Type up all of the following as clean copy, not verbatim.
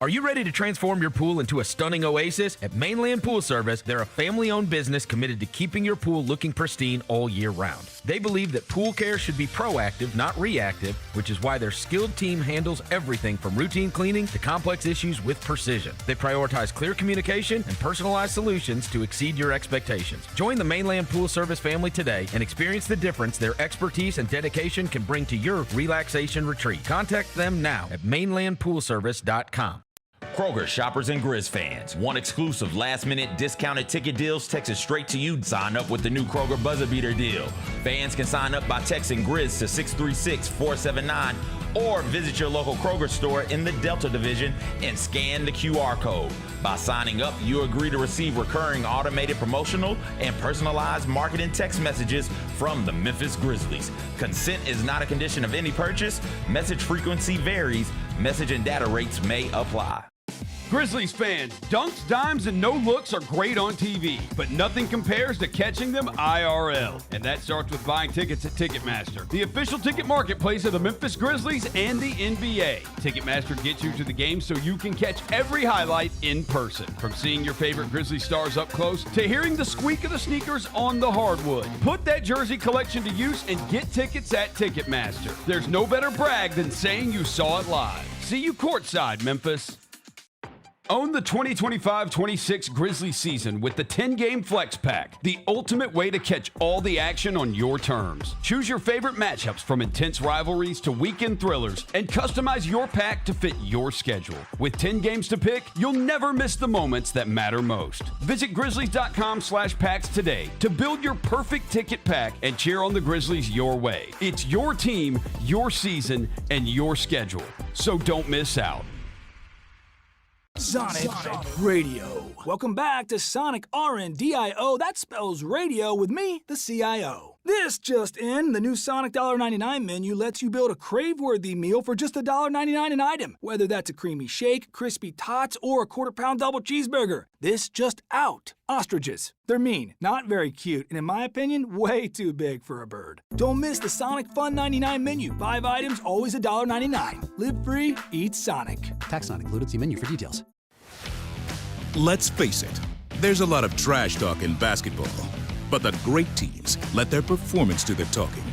Are you ready to transform your pool into a stunning oasis? At Mainland Pool Service, they're a family-owned business committed to keeping your pool looking pristine all year round. They believe that pool care should be proactive, not reactive, which is why their skilled team handles everything from routine cleaning to complex issues with precision. They prioritize clear communication and personalized solutions to exceed your expectations. Join the Mainland Pool Service family today and experience the difference their expertise and dedication can bring to your relaxation retreat. Contact them now at mainlandpoolservice.com. Kroger shoppers and Grizz fans. Want exclusive last-minute discounted ticket deals texted straight to you? Sign up with the new Kroger Buzzer Beater deal. Fans can sign up by texting Grizz to 636-479 or visit your local Kroger store in the Delta Division and scan the QR code. By signing up, you agree to receive recurring automated promotional and personalized marketing text messages from the Memphis Grizzlies. Consent is not a condition of any purchase. Message frequency varies. Message and data rates may apply. Grizzlies fans, dunks, dimes, and no-looks are great on TV, but nothing compares to catching them IRL. And that starts with buying tickets at Ticketmaster, the official ticket marketplace of the Memphis Grizzlies and the NBA. Ticketmaster gets you to the game so you can catch every highlight in person. From seeing your favorite Grizzly stars up close to hearing the squeak of the sneakers on the hardwood. Put that jersey collection to use and get tickets at Ticketmaster. There's no better brag than saying you saw it live. See you courtside, Memphis. Own the 2025-26 Grizzlies season with the 10-game Flex Pack, the ultimate way to catch all the action on your terms. Choose your favorite matchups from intense rivalries to weekend thrillers and customize your pack to fit your schedule. With 10 games to pick, you'll never miss the moments that matter most. Visit Grizzlies.com/packs today to build your perfect ticket pack and cheer on the Grizzlies your way. It's your team, your season, and your schedule. So don't miss out. Sonic Radio. Welcome back to Sonic RNDIO. That spells radio with me, the CIO. This just in, the new Sonic $1.99 menu lets you build a crave-worthy meal for just $1.99 an item. Whether that's a creamy shake, crispy tots, or a quarter-pound double cheeseburger. This just out. Ostriches. They're mean, not very cute, and in my opinion, way too big for a bird. Don't miss the Sonic Fun 99 menu. 5 items, always $1.99. Live free, eat Sonic. Tax not included. See menu for details. Let's face it, there's a lot of trash talk in basketball. But the great teams let their performance do the talking.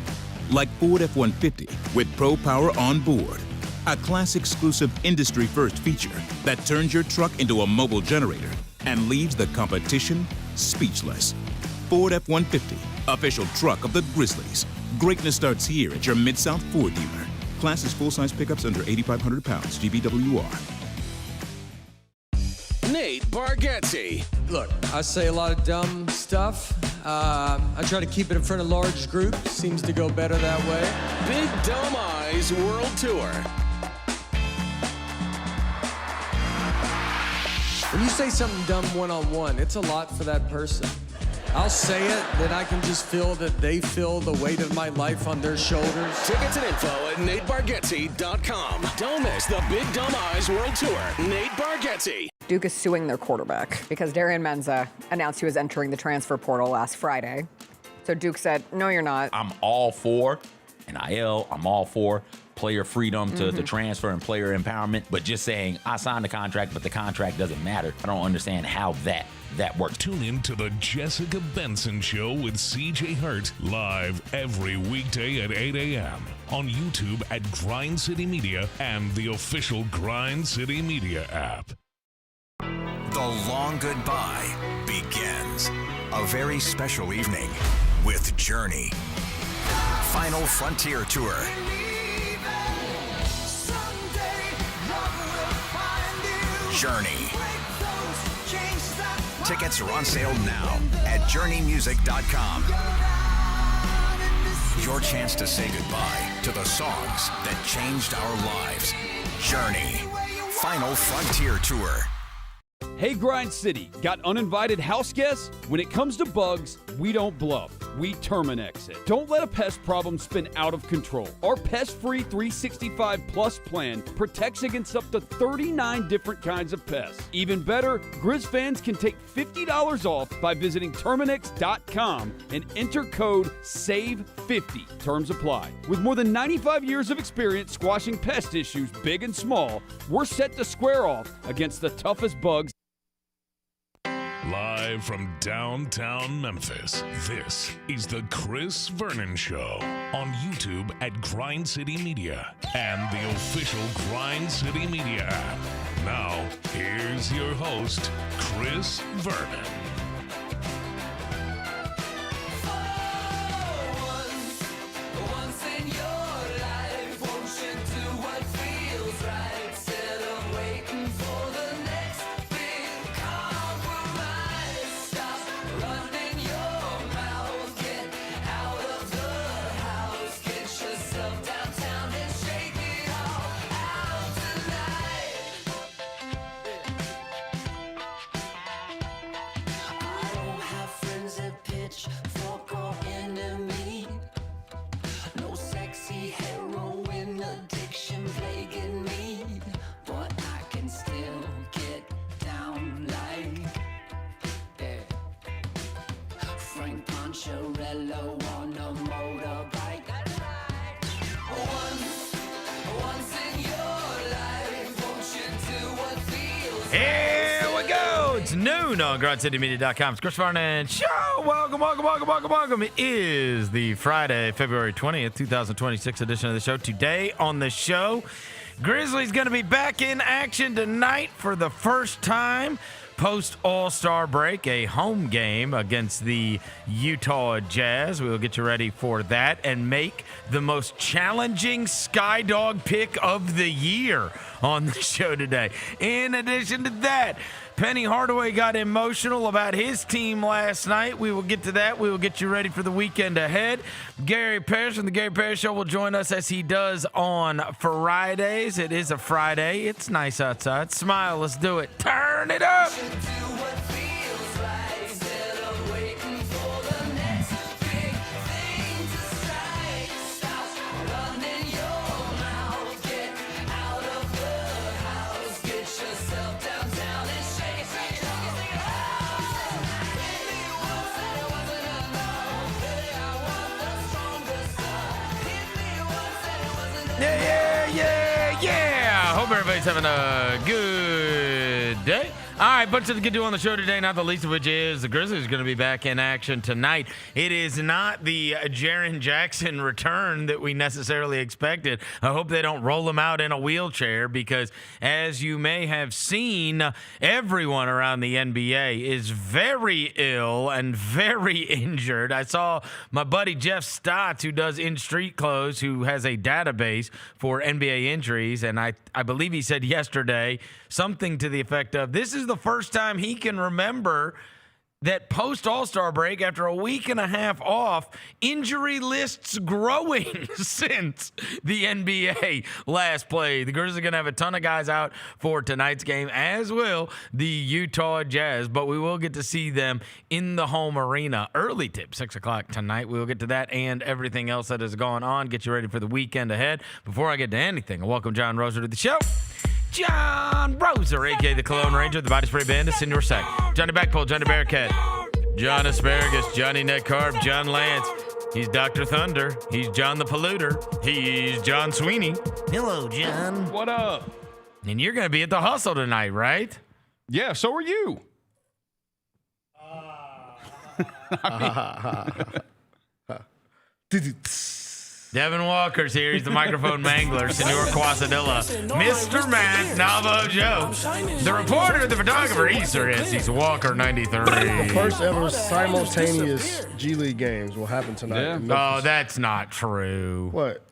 Like Ford F-150 with Pro Power on board. A class-exclusive industry-first feature that turns your truck into a mobile generator and leaves the competition speechless. Ford F-150, official truck of the Grizzlies. Greatness starts here at your Mid-South Ford dealer. Class is full-size pickups under 8,500 pounds, GBWR. Nate Bargatze. Look, I say a lot of dumb stuff. I try to keep it in front of large groups. Seems to go better that way. Big Dumb Eyes World Tour. When you say something dumb one-on-one, it's a lot for that person. I'll say it, then I can just feel that they feel the weight of my life on their shoulders. Tickets and info at NateBargatze.com. Don't miss the Big Dumb Eyes World Tour. Nate Bargatze. Duke is suing their quarterback because Darian Menza announced he was entering the transfer portal last Friday. So Duke said, no, you're not. I'm all for NIL. I'm all for player freedom to transfer and player empowerment. But just saying, I signed the contract, but the contract doesn't matter. I don't understand how that works. Tune in to the Jessica Benson Show with CJ Hurt live every weekday at 8 a.m. on YouTube at Grind City Media and the official Grind City Media app. The long goodbye begins. A very special evening with Journey. Final Frontier Tour. Journey. Tickets are on sale now at JourneyMusic.com. Your chance to say goodbye to the songs that changed our lives. Journey. Final Frontier Tour. Hey Grind City, got uninvited house guests? When it comes to bugs, we don't bluff. we Terminix it. Don't let a pest problem spin out of control. Our pest-free 365 Plus plan protects against up to 39 different kinds of pests. Even better, Grizz fans can take $50 off by visiting Terminix.com and enter code SAVE50. Terms apply. With more than 95 years of experience squashing pest issues big and small, we're set to square off against the toughest bugs. Live from downtown Memphis, this is the Chris Vernon Show on YouTube at Grind City Media and the official Grind City Media app. Now, here's your host, Chris Vernon. Here we go. It's noon on GrindCityMedia.com. It's Chris Vernon Show. Welcome. It is the Friday, February 20th, 2026 edition of the show. Today on the show, Grizzlies going to be back in action tonight for the first time post All-Star break, a home game against the Utah Jazz. We will get you ready for that and make the most challenging Skydog pick of the year on the show today. In addition to that, Penny Hardaway got emotional about his team last night. We will get to that. We will get you ready for the weekend ahead. Gary Parrish from the Gary Parrish Show will join us as he does on Fridays. It is a Friday. It's nice outside. Smile. Let's do it. Turn it up. Yeah. Hope everybody's having a good day. All right, bunch of good to do on the show today, not the least of which is the Grizzlies are going to be back in action tonight. It is not the Jaren Jackson return that we necessarily expected. I hope they don't roll him out in a wheelchair because, as you may have seen, everyone around the NBA is very ill and very injured. I saw my buddy Jeff Stotts, who does In Street Clothes, who has a database for NBA injuries, and I believe he said yesterday something to the effect of, this is the first time he can remember that post All-Star break, after a week and a half off, injury lists growing since the NBA last played. The Grizzlies are going to have a ton of guys out for tonight's game, as will the Utah Jazz, but we will get to see them in the home arena. Early tip, 6 o'clock tonight. We will get to that and everything else that is going on. Get you ready for the weekend ahead. Before I get to anything, I welcome John Roser to the show. John Roser, a.k.a. the Cologne Ranger, the Body Spray Bandit, in your sack. Johnny Backpole, Johnny Bearcat, John Asparagus, Johnny Neck Carb, John Lance. He's Dr. Thunder. He's John the Polluter. He's John Sweeney. Hello, John. What up? And you're going to be at the Hustle tonight, right? Yeah, so are you. Devin Walker's here. He's the microphone mangler, Senor Quasadilla, Mr. Matt Navajo, the reporter, the photographer, he's Walker 93. The first ever simultaneous G League games will happen tonight. Yeah. Oh, that's not true. What?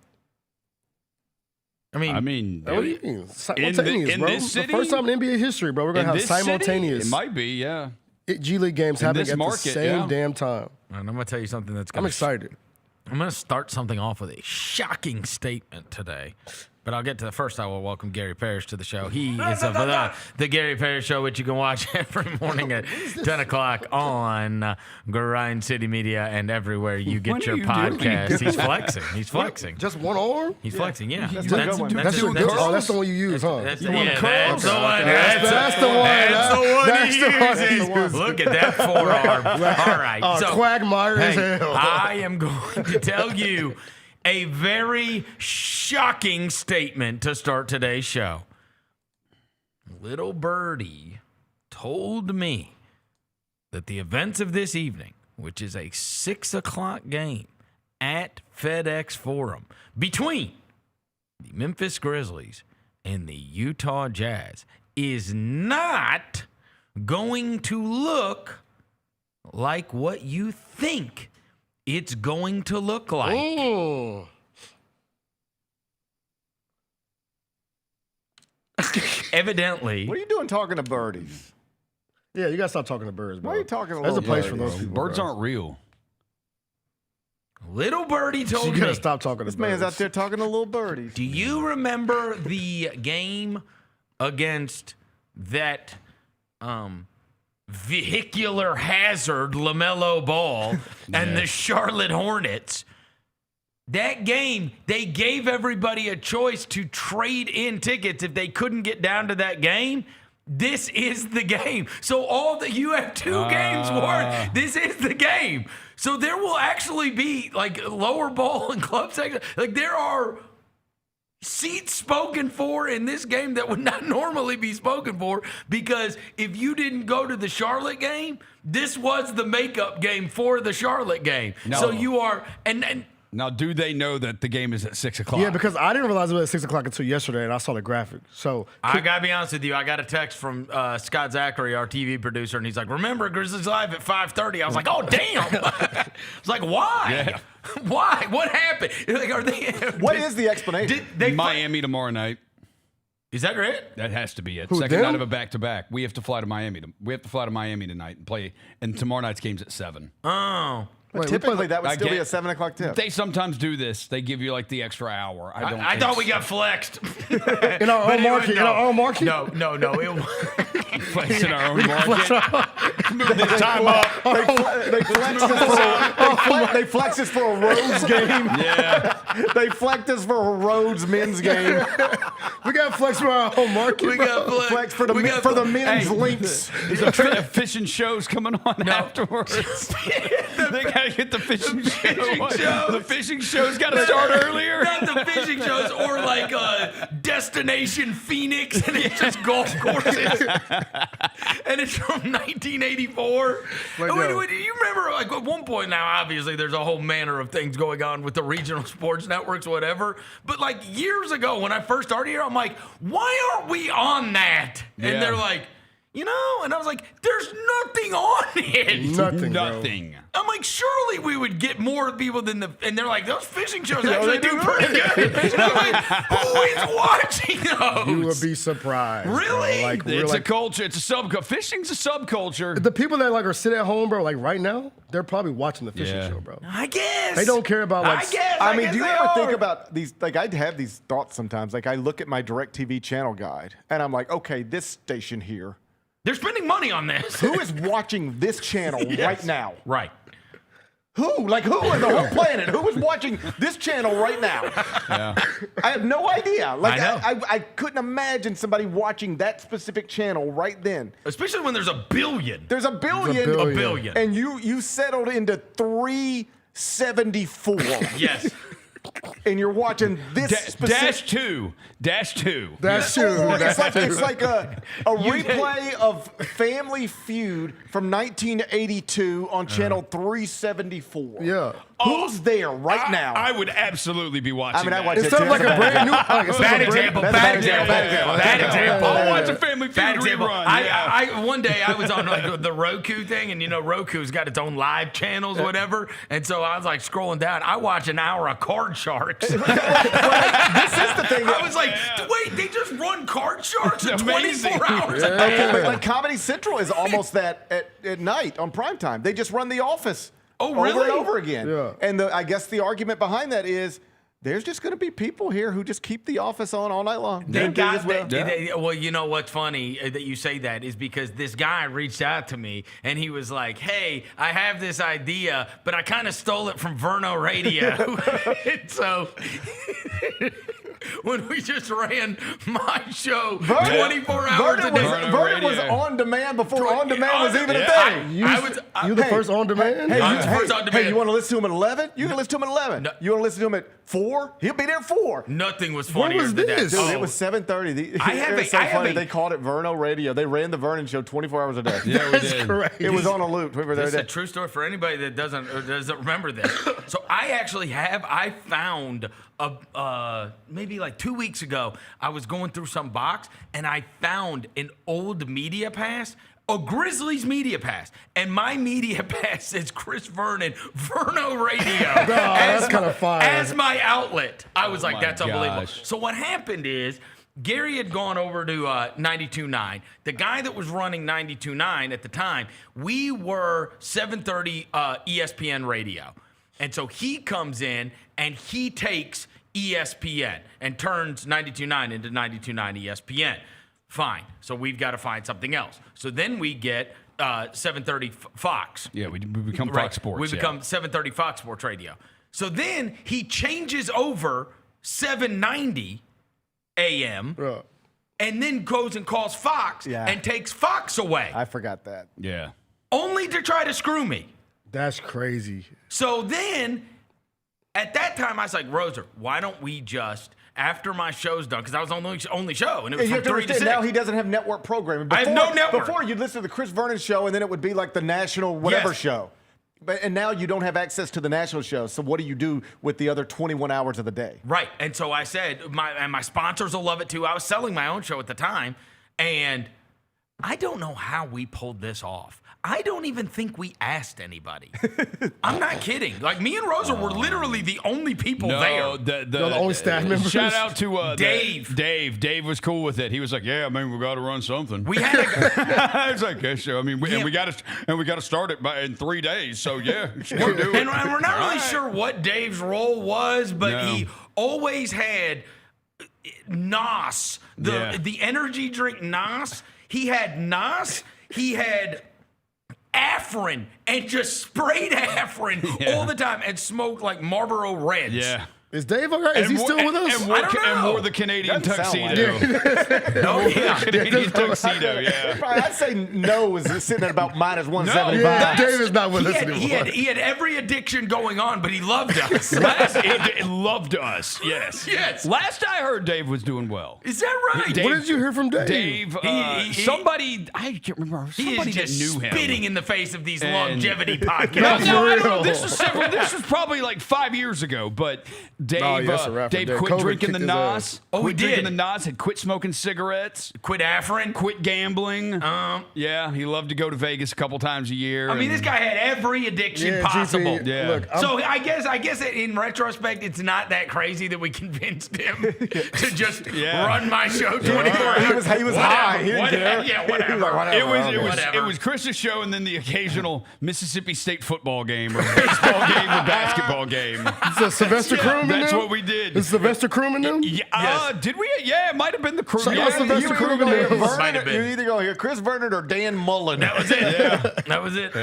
I mean, what do you mean? Simultaneous, in bro. this city? The first time in NBA history, bro. We're going to have simultaneous. City? It might be, yeah. G League games happening this at market, the same yeah. damn time. and I'm going to tell you something that's going I'm excited. I'm going to start something off with a shocking statement today. But I'll get to the first. I will welcome Gary Parrish to the show. He is of the Gary Parrish Show, which you can watch every morning at 10 o'clock on Grind City Media and everywhere you get your podcast. He's flexing. He's flexing. Just one arm? He's flexing, yeah. That's the one you use, huh? That's the one. That's the one he uses. Look at that forearm. All right. So, Quagmire as hell. I am going to tell you a very shocking statement to start today's show. Little birdie told me that the events of this evening, which is a 6 o'clock game at FedEx Forum between the Memphis Grizzlies and the Utah Jazz, is not going to look like what you think it's going to look like. Ooh. Evidently. What are you doing talking to birdies? Yeah, you got to stop talking to birds, bro. Why are you talking to There's a place bird, for those people. Birds bro. aren't real. Little birdie told You me. got to stop talking to This birds. man's out there talking to little birdies. Do you remember the game against that vehicular hazard LaMelo Ball and the Charlotte Hornets? That game, they gave everybody a choice to trade in tickets if they couldn't get down to that game. This is the game. So you have 2 games worth. This is the game. So there will actually be like lower bowl and club section. Like there are seats spoken for in this game that would not normally be spoken for, because if you didn't go to the Charlotte game, this was the makeup game for the Charlotte game. No. So you are and Now, do they know that the game is at 6 o'clock? Yeah, because I didn't realize it was at 6 o'clock until yesterday, and I saw the graphic. So I gotta be honest with you. I got a text from Scott Zachary, our TV producer, and he's like, "Remember, Grizzlies Live at 5:30." I was like, "Oh, damn!" I was like, "Why? Yeah. Why? What happened? Like, are they? What is the explanation? Did they Miami tomorrow night. Is that right? That has to be it. Who, Second them? night of a back-to-back. We have to fly to Miami. We have to fly to Miami tonight and play. And tomorrow night's game's at 7. Oh. But typically, that would I still be get- a 7 o'clock tip. They sometimes do this. They give you like the extra hour. I thought we got flexed. in our own market. In our own market. No. Flex in our own market. Move this time up. They flex us for a Rhodes game. Yeah. They flex us for a Rhodes men's game. We got flex for our own market. We got Flex for the men's Hey, links. There's a fishing show's coming on afterwards. They gotta get the fishing show. The fishing show's got to start earlier. Not the fishing shows or like Destination Phoenix, and it's just golf courses. And it's from 1984. Like, Do yo. you remember, like, at one point now, obviously, there's a whole manner of things going on with the regional sports networks, whatever. But, like, years ago, when I first started here, I'm like, why aren't we on that? Yeah. And they're like, and I was like, there's nothing on it. Nothing. Bro. Nothing. I'm like, surely we would get more people than and they're like, those fishing shows actually do pretty good. And I'm like, who is watching those? You would be surprised. Really? Bro. Like, we're It's like, a culture. It's a subculture. Fishing's a subculture. the people that like are sitting at home, bro, like right now, they're probably watching the fishing Yeah. show, bro. I guess. They don't care about, like, I mean, do you ever think about about these? Like, I'd have these thoughts sometimes. Like, I look at my DirecTV channel guide, and I'm like, okay, this station here. They're spending money on this. Who is watching this channel right now? Right. Who? Like, who in the whole planet? Who is watching this channel right now? Yeah. I have no idea. Like, I know. I couldn't imagine somebody watching that specific channel right then. Especially when there's a billion. There's a billion. There's a A billion. And you settled into 374. Yes. And you're watching this specific. Dash two. That's true. It's like a replay of Family Feud from 1982 on channel 374. Yeah. Who's there right now? I would absolutely be watching. I mean, I that. watch it Instead of too. like a brand new. Bad example. Bad example. I'll watch a Family Feud Bad example. rerun. I one day I was on like the Roku thing, and Roku's got its own live channels, whatever. And so I was like scrolling down. I watch an hour of Card Sharks. This is the thing. I was like, wait, they just run Card Sharks in Amazing. 24 hours. Okay, but like Comedy Central is almost that at night on primetime. They just run The Office Oh, over really? and over again. Yeah. And I guess the argument behind that is there's just going to be people here who just keep the office on all night long. Well, you know what's funny that you say that is because this guy reached out to me and he was like, hey, I have this idea, but I kind of stole it from Vernon Radio. And so when we just ran my show 24 hours a day. Vernon was on demand before on demand was even a thing. You the first on demand? Hey, you want to listen to him at 11? You can listen to him at 11. No. You want to listen to him at 4? He'll be there at 4. Nothing was funnier than that. Dude, it was 7:30. It was so funny. They called it Vernon Radio. They ran the Vernon show 24 hours a day. Yeah, we did. Crazy. It was on a loop. It's a true story for anybody that doesn't remember this. So I found maybe like 2 weeks ago, I was going through some box and I found an old media pass, a Grizzlies media pass, and my media pass says Chris Vernon Radio. That's kind of fire. As my outlet. I was like, that's unbelievable. So what happened is Gary had gone over to 92.9. The guy that was running 92.9 at the time, we were 730 ESPN radio. And so he comes in and he takes ESPN and turns 92.9 into 92.9 ESPN. Fine. So we've got to find something else. So then we get 730 Fox. Yeah, we become Fox Sports. We become 730 Fox Sports Radio. So then he changes over 790 AM and then goes and calls Fox and takes Fox away. I forgot that. Yeah. Only to try to screw me. That's crazy. So then, at that time, I was like, Roser, why don't we just, after my show's done, because I was on the only show, and it was from 3 to 6. Now he doesn't have network programming. I have no network. Before, you'd listen to the Chris Vernon show, and then it would be like the national whatever show. And now you don't have access to the national show, so what do you do with the other 21 hours of the day? Right, and so I said, my sponsors will love it too. I was selling my own show at the time, and I don't know how we pulled this off. I don't even think we asked anybody. I'm not kidding. Like, me and Roser were literally the only people there. The only staff members. Shout out to Dave. Dave was cool with it. He was like, "Yeah, I mean, we got to run something." We had a It's like, yeah, so, I mean, we got to start it in 3 days. So yeah, we'll do it. And we're not really sure what Dave's role was, but he always had NOS, the energy drink NOS. He had NOS. He had Afrin and just sprayed Afrin all the time and smoked like Marlboro Reds. Yeah. Is Dave all right? Is he still with us? And wore the Canadian tuxedo. Canadian tuxedo, yeah. I'd say no is sitting at about minus 175. Dave is not with us anymore. He had every addiction going on, but he loved us. Loved us, yes. Yes. Last I heard, Dave was doing well. Is that right? What did you hear from Dave? Somebody, I can't remember. Somebody that knew him. Spitting in the face of these longevity podcasts. No, I don't know. This was probably like 5 years ago, but Dave quit drinking the NOS. He did. Drinking the NOS, had quit smoking cigarettes. Quit Afrin. Quit gambling. Yeah, he loved to go to Vegas a couple times a year. I mean, this guy had every addiction possible. Yeah. Look, so I guess in retrospect, it's not that crazy that we convinced him to just run my show 24 hours. He was high. He didn't care. Yeah, whatever. It was Chris's show and then the occasional Mississippi State football game or baseball game or basketball game. It's a Sylvester Crewman. That's what we did. Is Sylvester Crewman them? Yeah. Did we? Yeah, it might have been the crew. Sylvester Crewman. You either go here, Chris Vernon or Dan Mullen. That was it. That was it.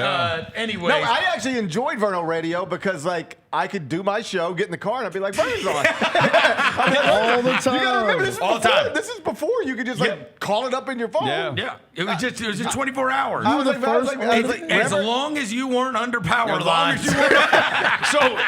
Anyway. No, I actually enjoyed Vernon Radio because, like, I could do my show, get in the car, and I'd be like, Vernon's on. All the time. You gotta remember, this is before you could just call it up in your phone. Yeah. It was just 24 hours. You were the first. As long as you weren't under power lines.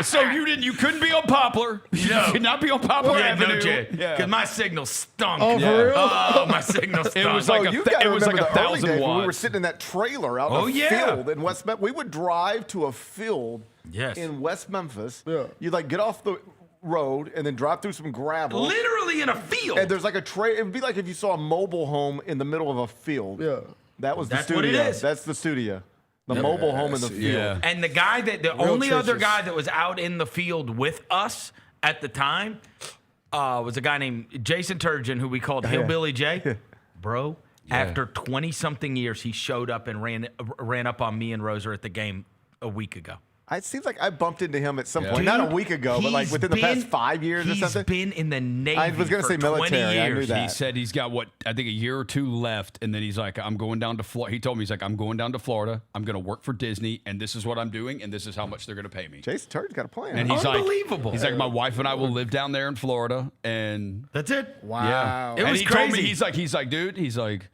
So you couldn't be on Poplar. You could not be on Poplar Avenue. Because my signal stunk. Oh, for real? Oh, my signal stunk. It was like it was like 1,000 watts. when we were sitting in that trailer out in a field in West Memphis. We would drive to a field in West Memphis. Yeah. You'd like get off the road and then drive through some gravel. Literally in a field. And there's like a it would be like if you saw a mobile home in the middle of a field. Yeah. That's the studio. What it is. That's the studio. The mobile home in the field. Yeah. And the only other guy that was out in the field with us at the time was a guy named Jason Turgeon, who we called Hillbilly J. Bro, after 20-something years, he showed up and ran up on me and Roser at the game a week ago. It seems like I bumped into him at some point, not a week ago, but like within the past 5 years or something. He's been in the Navy. I was going to say military. I knew that. He said he's got I think a year or two left, and then he's like, I'm going down to Florida. He told me, he's like, I'm going down to Florida. I'm going to work for Disney, and this is what I'm doing, and this is how much they're going to pay me. Jason Turner's got a plan. And he's unbelievable. He's like, my wife and I will live down there in Florida, and that's it. Wow. Yeah. It was he crazy. told me, he's like, dude, he's like,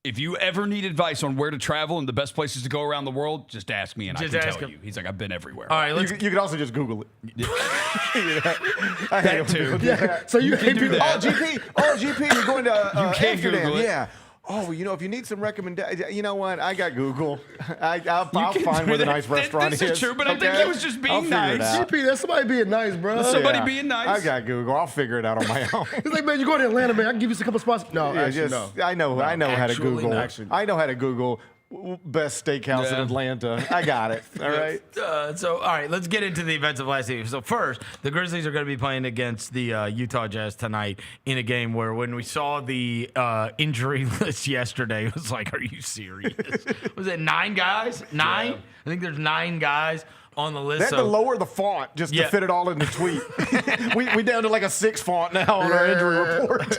if you ever need advice on where to travel and the best places to go around the world, just ask me and I can tell you. He's like, I've been everywhere. All right, you can also just Google it. That too. Yeah. So you can do that. GP, you're going to can't Amsterdam. Google it. Yeah. Oh, if you need some recommendations, you know what? I got Google. I'll find where the nice restaurant is. This is true, but I think he was just being nice. GP, that's somebody being nice, bro. Somebody being nice. I got Google. I'll figure it out on my own. He's like, man, you going to Atlanta, man. I can give you a couple spots. No, actually, no. I know how to Google. I know how to Google best steakhouse in Atlanta. I got it. All right. All right, let's get into the events of last evening. So first, the Grizzlies are going to be playing against the Utah Jazz tonight in a game where when we saw the injury list yesterday, it was like, are you serious? Was it 9 guys? 9? Yeah. I think there's 9 guys on the list. They had to lower the font just to fit it all in the tweet. we down to like a 6 font now on our injury report.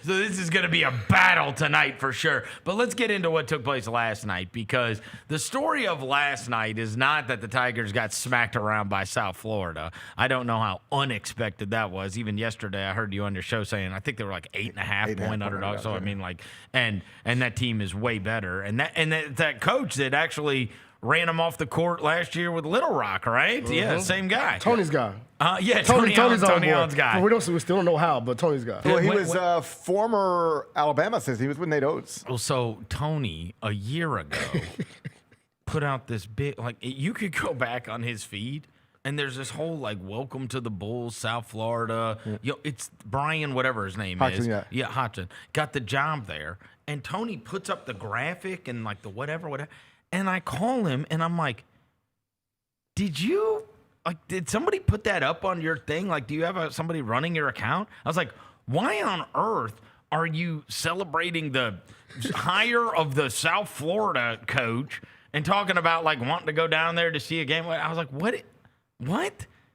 So this is going to be a battle tonight for sure. But let's get into what took place last night, because the story of last night is not that the Tigers got smacked around by South Florida. I don't know how unexpected that was. Even yesterday, I heard you on your show saying I think they were like 8.5 point underdogs. So I mean, like, and that team is way better. And that coach that actually ran him off the court last year with Little Rock, right? Mm-hmm. Yeah, same guy. Tony's guy. Tony Allen's guy. We still don't know how, but Tony's guy. Well, he was former Alabama assistant. He was with Nate Oates. Well, so Tony, a year ago, put out this big, like, you could go back on his feed, and there's this whole, like, welcome to the Bulls, South Florida. Yeah. It's Brian, whatever his name is. Yeah, Hodgson. Got the job there. And Tony puts up the graphic and, like, the whatever. And I call him, and I'm like, did somebody put that up on your thing? Like, do you have somebody running your account? I was like, why on earth are you celebrating the hire of the South Florida coach and talking about, like, wanting to go down there to see a game? I was like, what?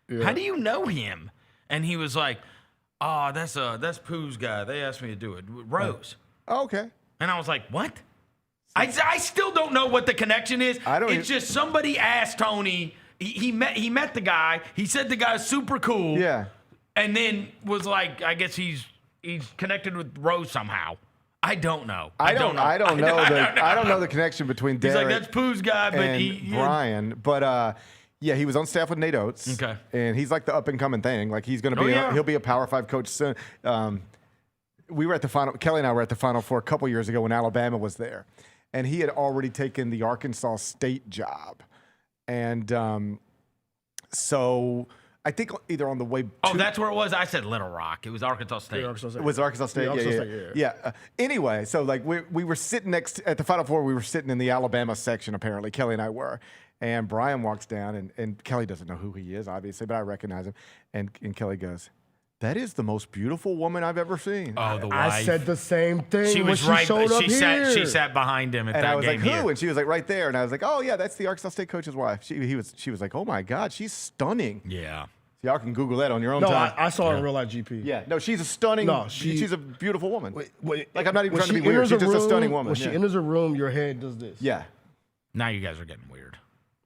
Yeah. How do you know him? And he was like, oh, that's Pooh's guy. They asked me to do it. Rose. Oh, okay. And I was like, what? I still don't know what the connection is. It's just somebody asked Tony. He met the guy. He said the guy's super cool. Yeah. And then was like, I guess he's connected with Rose somehow. I don't know. I don't know the connection between Derek. He's like, that's Pooh's guy, but Brian. But yeah, he was on staff with Nate Oates. Okay. And he's like the up and coming thing. Like he's going to be he'll be a Power 5 coach soon. We were at the final. Kelly and I were at the Final Four a couple years ago when Alabama was there. And he had already taken the Arkansas State job. And so I think either on the way Oh, that's where it was? I said Little Rock. It was Arkansas State. It was Arkansas State? Yeah. Anyway, so like we were sitting at the Final Four. We were sitting in the Alabama section, apparently. Kelly and I were. And Brian walks down, and Kelly doesn't know who he is, obviously, but I recognize him. And Kelly goes, that is the most beautiful woman I've ever seen. Oh, the wife. I said the same thing. She was when she showed up here. She sat behind him at and that game. I was like, here. who? And she was like, right there. And I was like, oh yeah, that's the Arkansas State coach's wife. She was like, oh my God, she's stunning. Yeah. So y'all can Google that on your own no, time. I saw her in real life, GP. Yeah. No, she's a stunning. No, she's a beautiful woman. Wait, like I'm not even trying to be weird. She's just a stunning woman. When she enters a room, your head does this. Yeah. Now you guys are getting weird.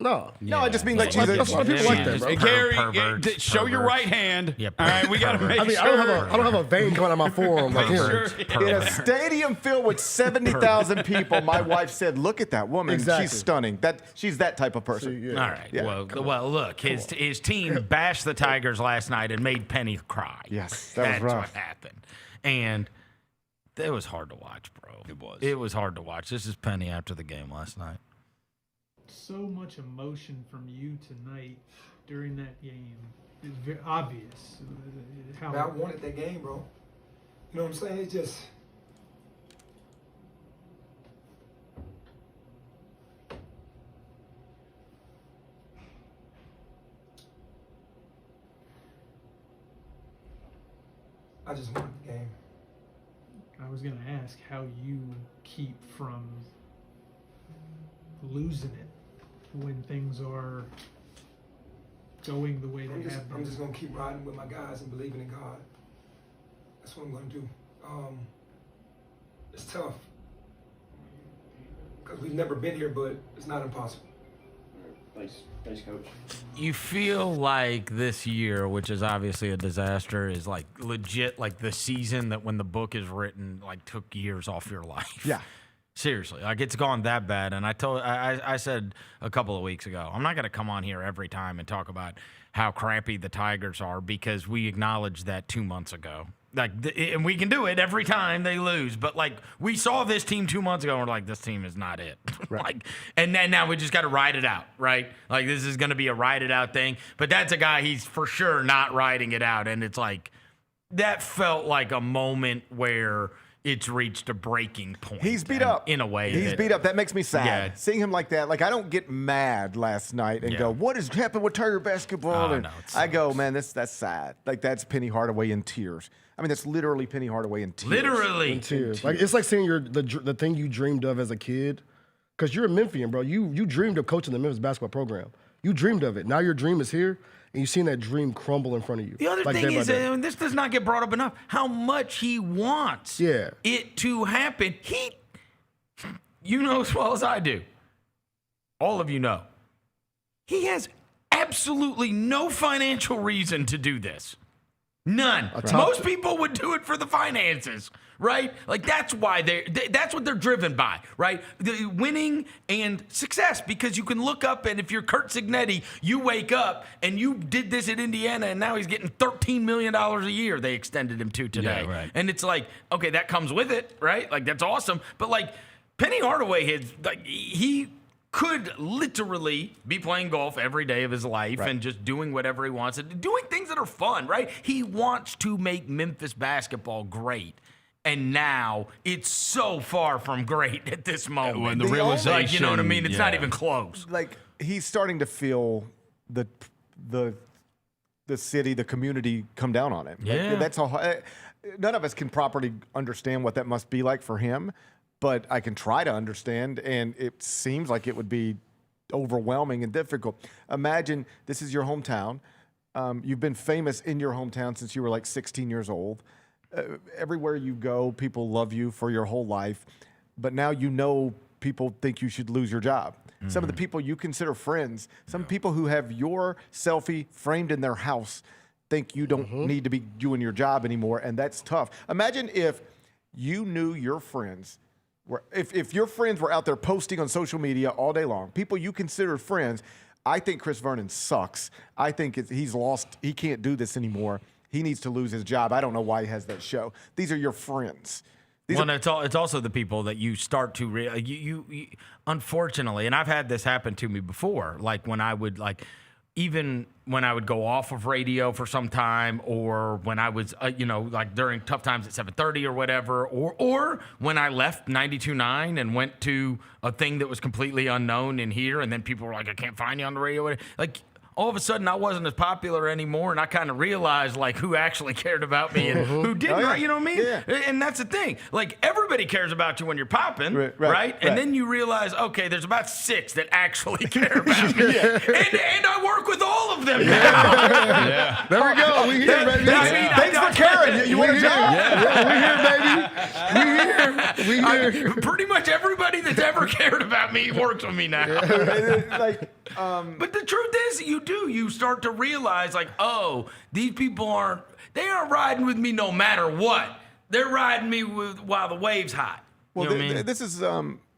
No, I just mean like she's a lot of people like that, bro. Gary, show your right hand. Yep. All right, we got to make sure. I don't have a vein coming out of my forearm like him. In a stadium filled with 70,000 people, my wife said, "Look at that woman. Exactly. She's stunning. She's that type of person." All right. Yeah. Well, look, his team bashed the Tigers last night and made Penny cry. Yes, that's was rough. what happened, and it was hard to watch, bro. It was hard to watch. This is Penny after the game last night. So much emotion from you tonight during that game. It's very obvious. How I wanted that game, bro. You know what I'm saying? It just... I just wanted the game. I was going to ask how you keep from losing it when things are going the way they have been? I'm just going to keep riding with my guys and believing in God. That's what I'm going to do. It's tough because we've never been here, but it's not impossible. Thanks, Coach. You feel like this year, which is obviously a disaster, is like legit like the season that when the book is written, like took years off your life. Yeah. Seriously, like it's gone that bad. And I said a couple of weeks ago, I'm not going to come on here every time and talk about how crappy the Tigers are because we acknowledged that 2 months ago. And we can do it every time they lose. But, like, we saw this team 2 months ago and we're like, this team is not it. Right. And then now we just got to ride it out, right? Like, this is going to be a ride it out thing. But that's a guy, he's for sure not riding it out. And it's like, that felt like a moment where it's reached a breaking point. He's beat up. In a way. He's beat up. That makes me sad. Yeah. Seeing him like that, like I don't get mad last night and go, what has happened with Tiger basketball? Oh, and no, I go, man, that's sad. Like that's Penny Hardaway in tears. I mean, that's literally Penny Hardaway in tears. Literally. In tears. Like it's like seeing the thing you dreamed of as a kid. Because you're a Memphian, bro. You dreamed of coaching the Memphis basketball program. You dreamed of it. Now your dream is here. And you've seen that dream crumble in front of you. The other like thing is, and this does not get brought up enough, how much he wants it to happen. You know as well as I do, all of you know, he has absolutely no financial reason to do this. None. Most people would do it for the finances, right? Like that's why that's what they're driven by, right? The winning and success, because you can look up and if you're Kurt Signetti, you wake up and you did this at Indiana and now he's getting $13 million a year they extended him to today. Yeah, right. And it's like, okay, that comes with it, right? Like that's awesome. But like Penny Hardaway he could literally be playing golf every day of his life and just doing whatever he wants and doing things that are fun, right? He wants to make Memphis basketball great. And now it's so far from great at this moment. When the realization, like, you know what I mean? It's not even close. Like he's starting to feel the city, the community come down on him. Yeah. Like, that's all. None of us can properly understand what that must be like for him. But I can try to understand, and it seems like it would be overwhelming and difficult. Imagine this is your hometown. You've been famous in your hometown since you were like 16 years old. Everywhere you go, people love you for your whole life. But now you know people think you should lose your job. Mm-hmm. Some of the people you consider friends, some people who have your selfie framed in their house think you don't need to be doing your job anymore, and that's tough. Imagine if you knew your friends if your friends were out there posting on social media all day long, people you consider friends, I think Chris Vernon sucks. I think he's lost. He can't do this anymore. He needs to lose his job. I don't know why he has that show. These are your friends. It's also the people that you start to you unfortunately, and I've had this happen to me before, like when I would even when I would go off of radio for some time, or when I was, like during tough times at 7:30 or whatever, or when I left 92.9 and went to a thing that was completely unknown in here, and then people were like, I can't find you on the radio. Like, all of a sudden, I wasn't as popular anymore, and I kind of realized, like, who actually cared about me and who didn't, you know what I mean? Yeah. And that's the thing. Like, everybody cares about you when you're popping, right? And then you realize, okay, there's about 6 that actually care about me. And I work with all of them now. There we go. We here, baby. Thanks for caring. You want a job? We here. Pretty much everybody that's ever cared about me works with me now. But the truth is, you start to realize, like, oh, these people aren't riding with me no matter what. They're riding me while the wave's hot. Well, you know what I mean? This is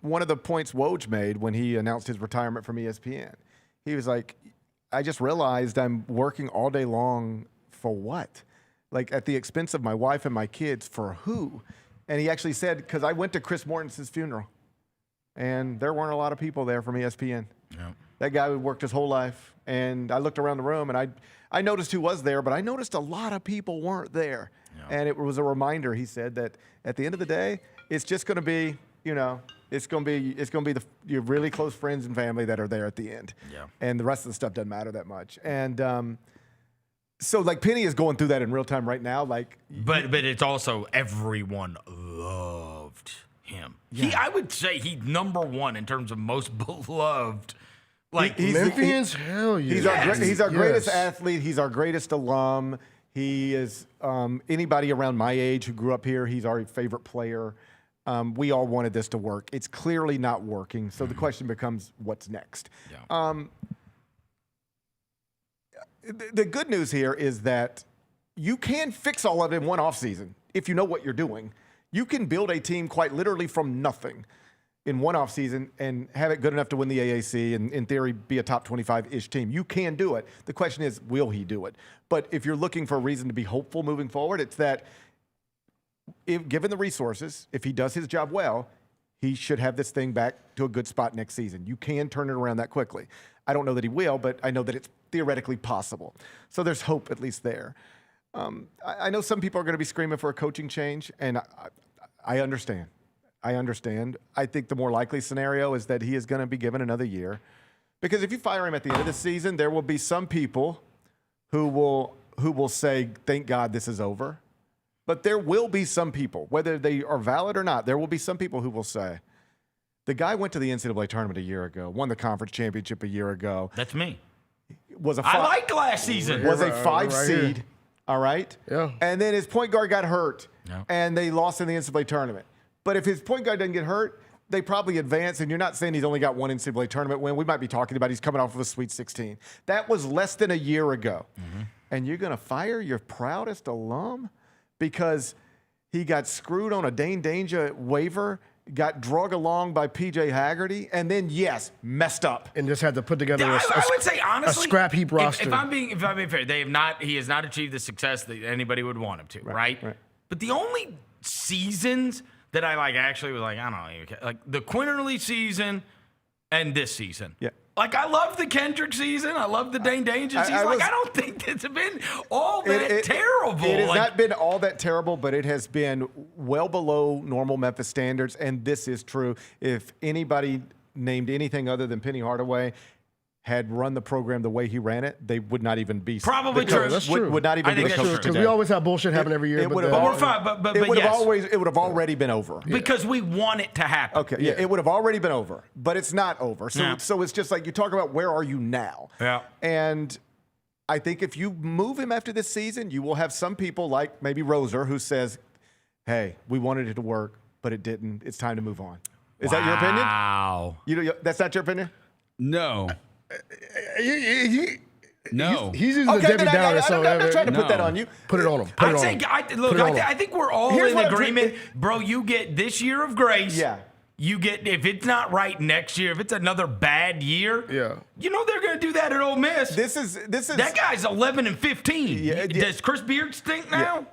one of the points Woj made when he announced his retirement from ESPN. He was like, I just realized I'm working all day long for what? Like, at the expense of my wife and my kids, for who? And he actually said, because I went to Chris Mortensen's funeral, and there weren't a lot of people there from ESPN. Yeah. That guy who worked his whole life. And I looked around the room, and I noticed who was there, but I noticed a lot of people weren't there. Yeah. And it was a reminder, he said, that at the end of the day, it's just going to be, it's going to be your really close friends and family that are there at the end. Yeah. And the rest of the stuff doesn't matter that much. And so, like, Penny is going through that in real time right now. Like, but it's also everyone loved him. Yeah. I would say he number one in terms of most beloved Like Memphians, hell yeah. He's our greatest athlete. He's our greatest alum. He is anybody around my age who grew up here. He's our favorite player. We all wanted this to work. It's clearly not working. So the question becomes, what's next? Yeah. The good news here is that you can fix all of it in one offseason if you know what you're doing. You can build a team quite literally from nothing in one offseason and have it good enough to win the AAC and, in theory, be a top 25-ish team. You can do it. The question is, will he do it? But if you're looking for a reason to be hopeful moving forward, it's that given the resources, if he does his job well, he should have this thing back to a good spot next season. You can turn it around that quickly. I don't know that he will, but I know that it's theoretically possible. So there's hope at least there. I know some people are going to be screaming for a coaching change, and I understand. I think the more likely scenario is that he is going to be given another year. Because if you fire him at the end of the season, there will be some people who will say, thank God this is over. But there will be some people, whether they are valid or not, there will be some people who will say, the guy went to the NCAA tournament a year ago, won the conference championship a year ago. That's me. I liked last season. Was a 5 seed, here. all right? Yeah. And then his point guard got hurt, and they lost in the NCAA tournament. But if his point guard doesn't get hurt, they probably advance, and you're not saying he's only got one NCAA tournament win. We might be talking about he's coming off of a Sweet 16. That was less than a year ago. Mm-hmm. And you're going to fire your proudest alum because he got screwed on a Dane Danger waiver, got drug along by P.J. Haggerty, and then, yes, messed up. And just had to put together I would say, honestly, a scrap heap roster. If I'm being fair, he has not achieved the success that anybody would want him to, right? But the only seasons that I actually was I don't even care. Like the Quinterly season and this season. Yeah. Like I love the Kendrick season. I love the Dane Danger season. I don't think it's been all that terrible. It has not been all that terrible, but it has been well below normal Memphis standards. And this is true. If anybody named anything other than Penny Hardaway had run the program the way he ran it, they would not even be probably true. That's true. Would not even be the coach because we always have bullshit happen every year. It would have already been over because we want it to happen. Okay, yeah, it would have already been over, but it's not over. So it's just like you talk about where are you now? Yeah, and I think if you move him after this season, you will have some people like maybe Roser who says, "Hey, we wanted it to work, but it didn't. It's time to move on." Is that your opinion? Wow. That's not your opinion? No. No. He's using the Debbie Downer. I'm not trying to put that on you. Put it on him. I think we're all in agreement. Bro, you get this year of grace. Yeah. You get, if it's not right next year, if it's another bad year, you know they're going to do that at Ole Miss. This is that guy's 11 and 15. Yeah. Does Chris Beard stink now?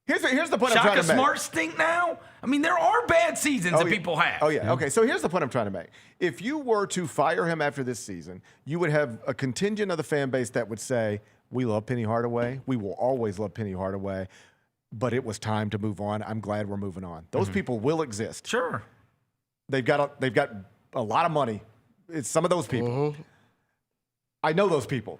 Yeah. Here's the point Shaka I'm trying to make. Smart stink now? I mean, there are bad seasons that people have. Oh, yeah. Okay, so here's the point I'm trying to make. If you were to fire him after this season, you would have a contingent of the fan base that would say, we love Penny Hardaway. We will always love Penny Hardaway. But it was time to move on. I'm glad we're moving on. Those people will exist. Sure. They've got a lot of money. It's some of those people. I know those people.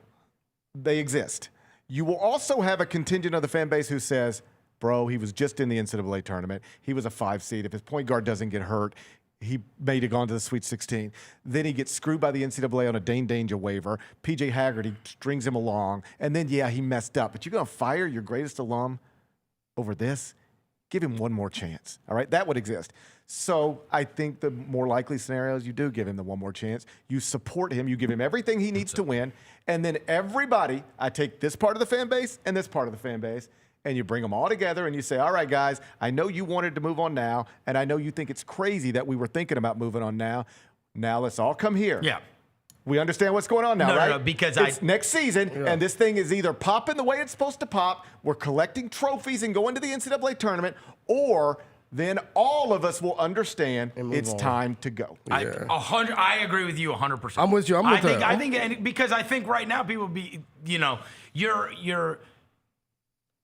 They exist. You will also have a contingent of the fan base who says, bro, he was just in the NCAA tournament. He was a 5 seed. If his point guard doesn't get hurt, he may have gone to the Sweet 16. Then he gets screwed by the NCAA on a Dane Danger waiver. P.J. Haggerty strings him along. And then, he messed up. But you're going to fire your greatest alum over this? Give him one more chance. All right? That would exist. So I think the more likely scenario is you do give him the one more chance. You support him. You give him everything he needs to win. And then everybody, I take this part of the fan base and this part of the fan base, and you bring them all together and you say, all right, guys, I know you wanted to move on now, and I know you think it's crazy that we were thinking about moving on now. Now let's all come here. Yeah. We understand what's going on now, right? No, because it's next season, and this thing is either popping the way it's supposed to pop, we're collecting trophies and going to the NCAA tournament, or then all of us will understand it's time to go. I agree with you 100%. I'm with you. I think because I think right now people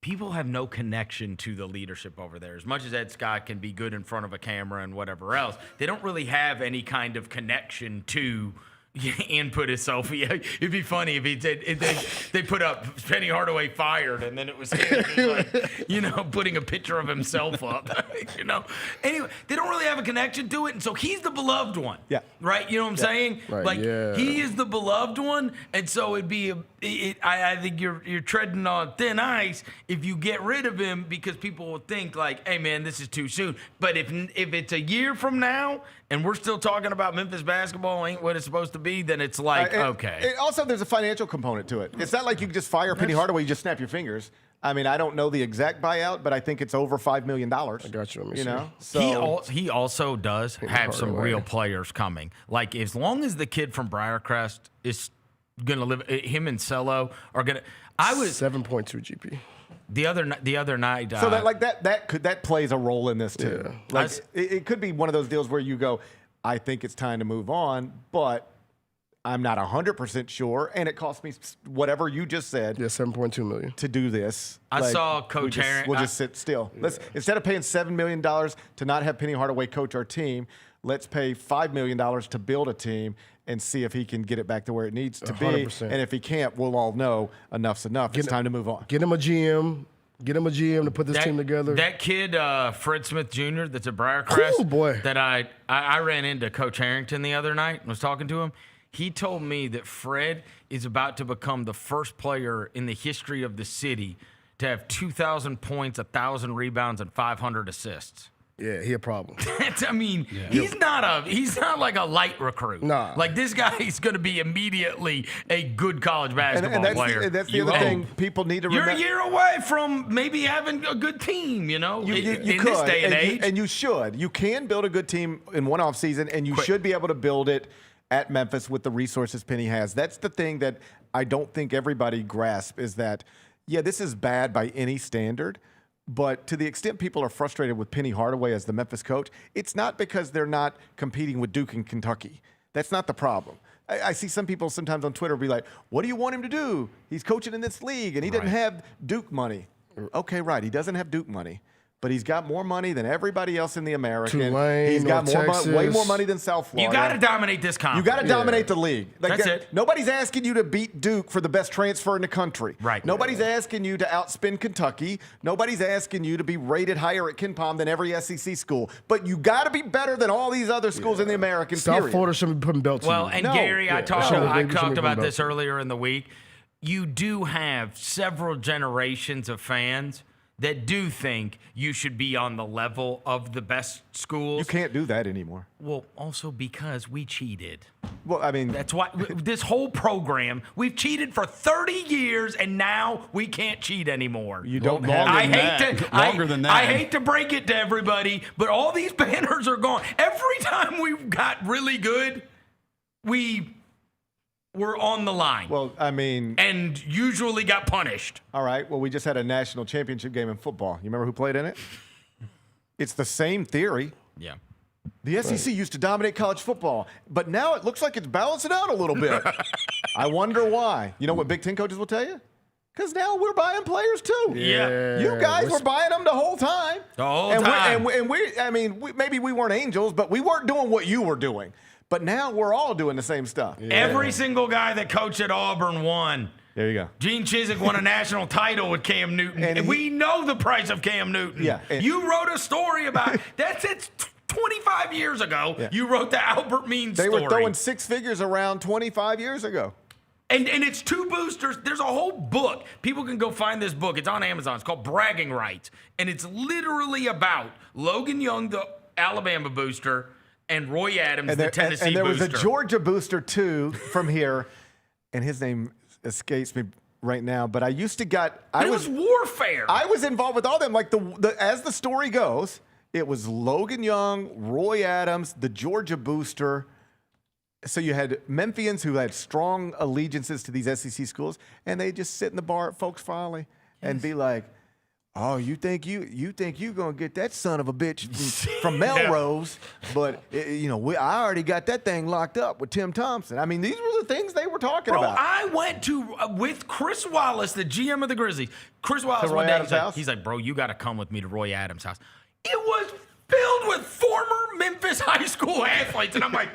people have no connection to the leadership over there. As much as Ed Scott can be good in front of a camera and whatever else, they don't really have any kind of connection to and put his selfie. It'd be funny if he did. They put up Penny Hardaway fired, and then it was him, just like, putting a picture of himself up. Anyway, they don't really have a connection to it, and so he's the beloved one. Yeah. Right. You know what I'm saying? Right, he is the beloved one, and so it'd be. I think you're treading on thin ice if you get rid of him, because people will think like, hey man, this is too soon. But if it's a year from now and we're still talking about Memphis basketball ain't what it's supposed to be, then it's like, okay. Also, there's a financial component to it. It's not like you can just fire Penny Hardaway, you just snap your fingers. I mean, I don't know the exact buyout, but I think it's over $5 million. I got you. So he also does have some real players coming. Like, as long as the kid from Briarcrest is going to live, him and Cello are going to. I was 7.2 GP. The other night. So that plays a role in this too. Yeah. Like it could be one of those deals where you go, I think it's time to move on, but I'm not 100% sure, and it cost me whatever you just said. Yeah, $7.2 million to do this. I saw Coach Aaron. We'll just sit still. Yeah. Instead of paying $7 million to not have Penny Hardaway coach our team, let's pay $5 million to build a team and see if he can get it back to where it needs to 100%. Be. And if he can't, we'll all know enough's enough. It's time to move on. Get him a GM. Get him a GM to put this team together. That kid, Fred Smith Jr., that's at Briarcrest. Cool boy. That I ran into Coach Harrington the other night and was talking to him. He told me that Fred is about to become the first player in the history of the city to have 2,000 points, 1,000 rebounds, and 500 assists. Yeah, he a problem. He's not like a light recruit. Nah. Like, this guy is going to be immediately a good college basketball player. That's the other thing people need to remember. You're a year away from maybe having a good team, You in could, this day and age. And you should. You can build a good team in one off season, and you should be able to build it at Memphis with the resources Penny has. That's the thing that I don't think everybody grasps is that, this is bad by any standard. But to the extent people are frustrated with Penny Hardaway as the Memphis coach, it's not because they're not competing with Duke and Kentucky. That's not the problem. I see some people sometimes on Twitter be like, what do you want him to do? He's coaching in this league, and he doesn't have Duke money. Okay, right. He doesn't have Duke money. But he's got more money than everybody else in the American. Tulane, he's got way more money than South Florida. You got to dominate this conference. You got to dominate the league. That's it. Nobody's asking you to beat Duke for the best transfer in the country. Right. Nobody's asking you to outspin Kentucky. Nobody's asking you to be rated higher at KenPom than every SEC school. But you got to be better than all these other schools in the American. South Florida shouldn't be putting belts. And Gary, I talked about this earlier in the week. You do have several generations of fans that do think you should be on the level of the best schools. You can't do that anymore. Well, also because we cheated. Well, I mean, that's why this whole program, we've cheated for 30 years, and now we can't cheat anymore. You don't have longer than that. I hate to break it to everybody, but all these banners are gone. Every time we got really good, we're on the line. Well, I mean... And usually got punished. All right. Well, we just had a national championship game in football. You remember who played in it? It's the same theory. Yeah. The SEC used to dominate college football, but now it looks like it's balancing out a little bit. I wonder why. You know what Big Ten coaches will tell you? Because now we're buying players too. Yeah. You guys were buying them the whole time. The whole time. Maybe we weren't angels, but we weren't doing what you were doing. But now we're all doing the same stuff. Yeah. Every single guy that coached at Auburn won. There you go. Gene Chizik won a national title with Cam Newton. And we know the price of Cam Newton. Yeah. You wrote a story about that's it 25 years ago. Yeah. You wrote the Albert Means story. They were throwing six figures around 25 years ago. And it's two boosters. There's a whole book. People can go find this book. It's on Amazon. It's called Bragging Rights. And it's literally about Logan Young, the Alabama booster, and Roy Adams, the Tennessee booster. And there was a Georgia booster, too, from here. And his name escapes me right now. But I used to it was warfare. I was involved with all them. Like, as the story goes, it was Logan Young, Roy Adams, the Georgia booster. So you had Memphians who had strong allegiances to these SEC schools. And they just sit in the bar at Folks Folly and be like, oh, you think you're going to get that son of a bitch from Melrose, but, I already got that thing locked up with Tim Thompson. I mean, these were the things they were talking about. I went with Chris Wallace, the GM of the Grizzlies. Chris Wallace one day, he's like, bro, you got to come with me to Roy Adams' house. It was filled with former Memphis high school athletes, and I'm like,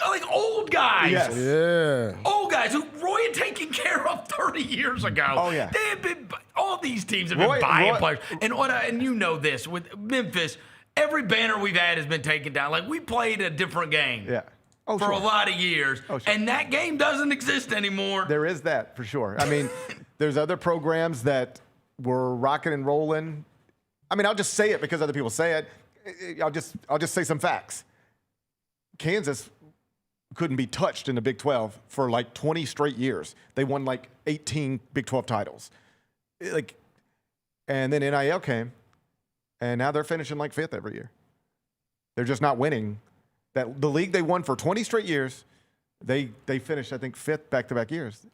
like old guys. Yes. Yeah. Old guys who Roy had taken care of 30 years ago. Oh, yeah. They have been, all these teams have been buying players. And you know this, with Memphis, every banner we've had has been taken down. Like, we played a different game. Yeah. Oh, for sure. a lot of years. Oh, sure. And that game doesn't exist anymore. There is that, for sure. I mean, there's other programs that were rocking and rolling. I mean, I'll just say it because other people say it. I'll just say some facts. Kansas couldn't be touched in the Big 12 for like 20 straight years. They won like 18 Big 12 titles. And then NIL came, and now they're finishing like 5th every year. They're just not winning. That the league they won for 20 straight years, they finished, I think, 5th back-to-back years.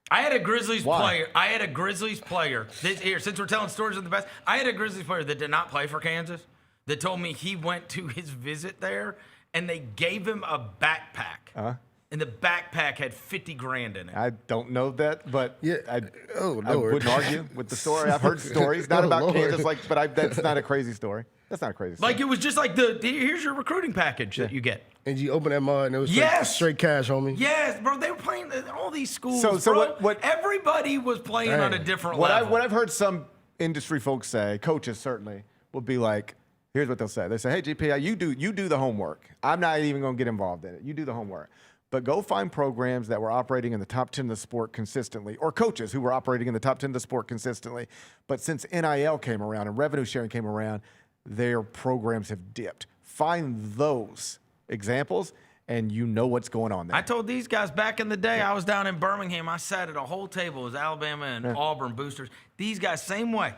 I had a Grizzlies player. Here, since we're telling stories of the best, I had a Grizzlies player that did not play for Kansas that told me he went to his visit there and they gave him a backpack. And the backpack had $50,000 in it. I don't know that, but yeah. I wouldn't argue with the story. I've heard stories, not about Kansas, but that's not a crazy story. That's not a crazy story. Like, it was just like here's your recruiting package that you get. And you open that mug and it was straight cash, homie. Yes, bro. They were playing all these schools. So bro. what everybody was playing on a different level. What I've heard some industry folks say, coaches certainly, will be like, here's what they'll say. They say, hey, GP, you do the homework. I'm not even going to get involved in it. You do the homework. But go find programs that were operating in the top 10 of the sport consistently, or coaches who were operating in the top 10 of the sport consistently. But since NIL came around and revenue sharing came around, their programs have dipped. Find those examples, and you know what's going on there. I told these guys back in the day, I was down in Birmingham. I sat at a whole table. It was Alabama and Auburn boosters. These guys, same way.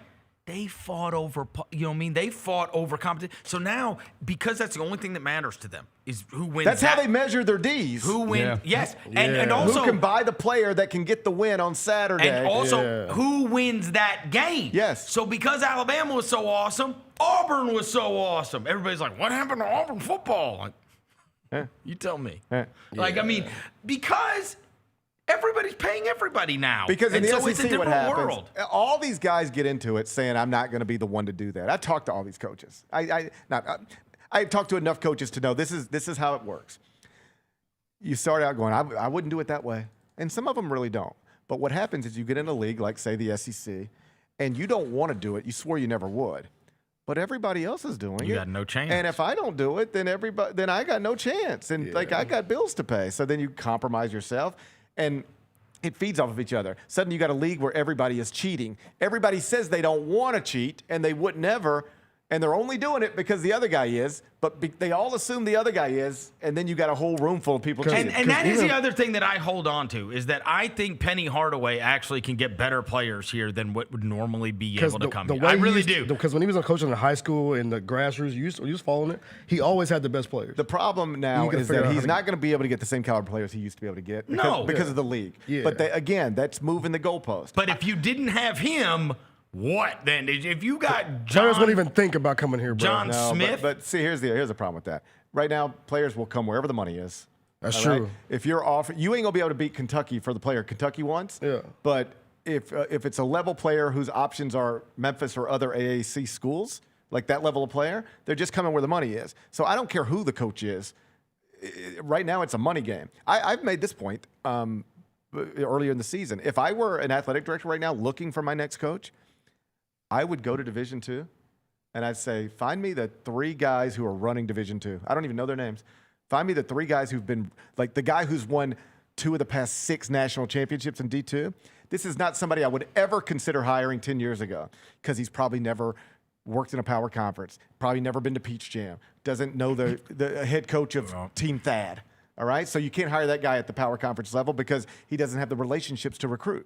They fought over, They fought over competition. So now, because that's the only thing that matters to them, is who wins. That's how they measure their Ds. Who wins? Yeah. Yes. And also, who can buy the player that can get the win on Saturday. And also, who wins that game? Yes. So because Alabama was so awesome, Auburn was so awesome. Everybody's like, what happened to Auburn football? Like, you tell me. Because everybody's paying everybody now. Because in the so SEC, it's a different what happens, world. all these guys get into it saying, I'm not going to be the one to do that. I talked to all these coaches. I talked to enough coaches to know this is how it works. You start out going, I wouldn't do it that way. And some of them really don't. But what happens is you get in a league like, say, the SEC, and you don't want to do it. You swore you never would. But everybody else is doing it. You got no chance. And if I don't do it, then I got no chance. And I got bills to pay. So then you compromise yourself. And it feeds off of each other. Suddenly you got a league where everybody is cheating. Everybody says they don't want to cheat, and they would never, and they're only doing it because the other guy is, but they all assume the other guy is, and then you got a whole room full of people cheating. And that is the other thing that I hold on to, is that I think Penny Hardaway actually can get better players here than what would normally be able to come here. I really do. Because when he was coaching in high school in the grassroots, you was following it, he always had the best players. The problem now is that he's not going to be able to get the same caliber players he used to be able to get because of the league. Yeah. But again, that's moving the goalpost. But if you didn't have him, what then? If you got players wouldn't even think about coming here, bro. John Smith. But see, here's the problem with that. Right now, players will come wherever the money is. That's true. Right? If you're off, you ain't gonna be able to beat Kentucky for the player Kentucky wants. Yeah. But if it's a level player whose options are Memphis or other AAC schools, like that level of player, they're just coming where the money is. So I don't care who the coach is. Right now, it's a money game. I've made this point earlier in the season. If I were an athletic director right now looking for my next coach, I would go to Division II, and I'd say, find me the 3 guys who are running Division II. I don't even know their names. Find me the 3 guys who've been, like the guy who's won 2 of the past 6 national championships in D2. This is not somebody I would ever consider hiring 10 years ago, because he's probably never worked in a power conference, probably never been to Peach Jam, doesn't know the head coach of Team Thad. All right? So you can't hire that guy at the power conference level because he doesn't have the relationships to recruit.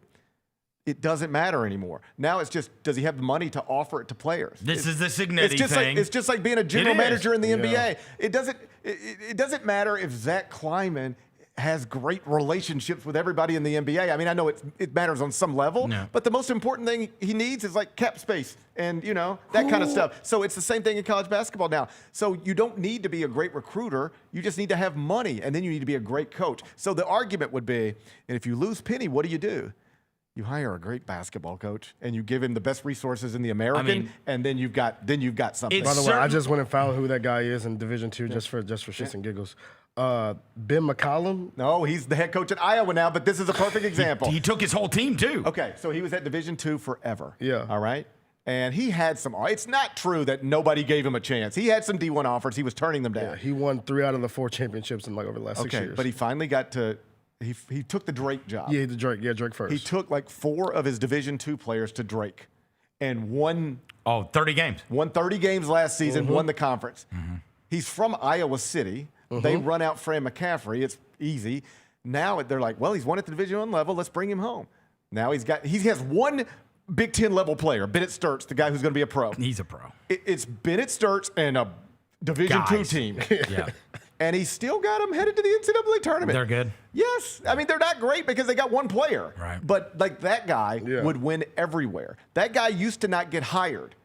It doesn't matter anymore. Now it's just, does he have the money to offer it to players? This is the Signetti thing. It's just like being a general manager in the NBA. It doesn't matter if Zach Kleiman has great relationships with everybody in the NBA. I mean, I know it matters on some level, but the most important thing he needs is like cap space and, that kind of stuff. So it's the same thing in college basketball now. So you don't need to be a great recruiter. You just need to have money, and then you need to be a great coach. So the argument would be, and if you lose Penny, what do? You hire a great basketball coach and you give him the best resources in the American, and then you've got something. By the way, I just went and found who that guy is in Division II just for shits and giggles. Ben McCollum. No, he's the head coach at Iowa now, but this is a perfect example. He took his whole team, too. Okay, so he was at Division II forever. Yeah. All right? And he had some – it's not true that nobody gave him a chance. He had some D1 offers. He was turning them down. Yeah, he won 3 out of the 4 championships in over the last 6 years. But he finally got to he took the Drake job. Yeah, Drake first. He took like 4 of his Division II players to Drake and won 30 games. Won 30 games last season, won the conference. He's from Iowa City. They run out Fran McCaffrey. It's easy. Now they're like, well, he's won at the Division I level. Let's bring him home. Now he has one Big Ten level player, Bennett Sturts, the guy who's going to be a pro. He's a pro. It's Bennett Sturts and a Division II team. Yeah. And he's still got them headed to the NCAA tournament. They're good. Yes. I mean, they're not great because they got one player. Right. But like that guy would win everywhere. That guy used to not get hired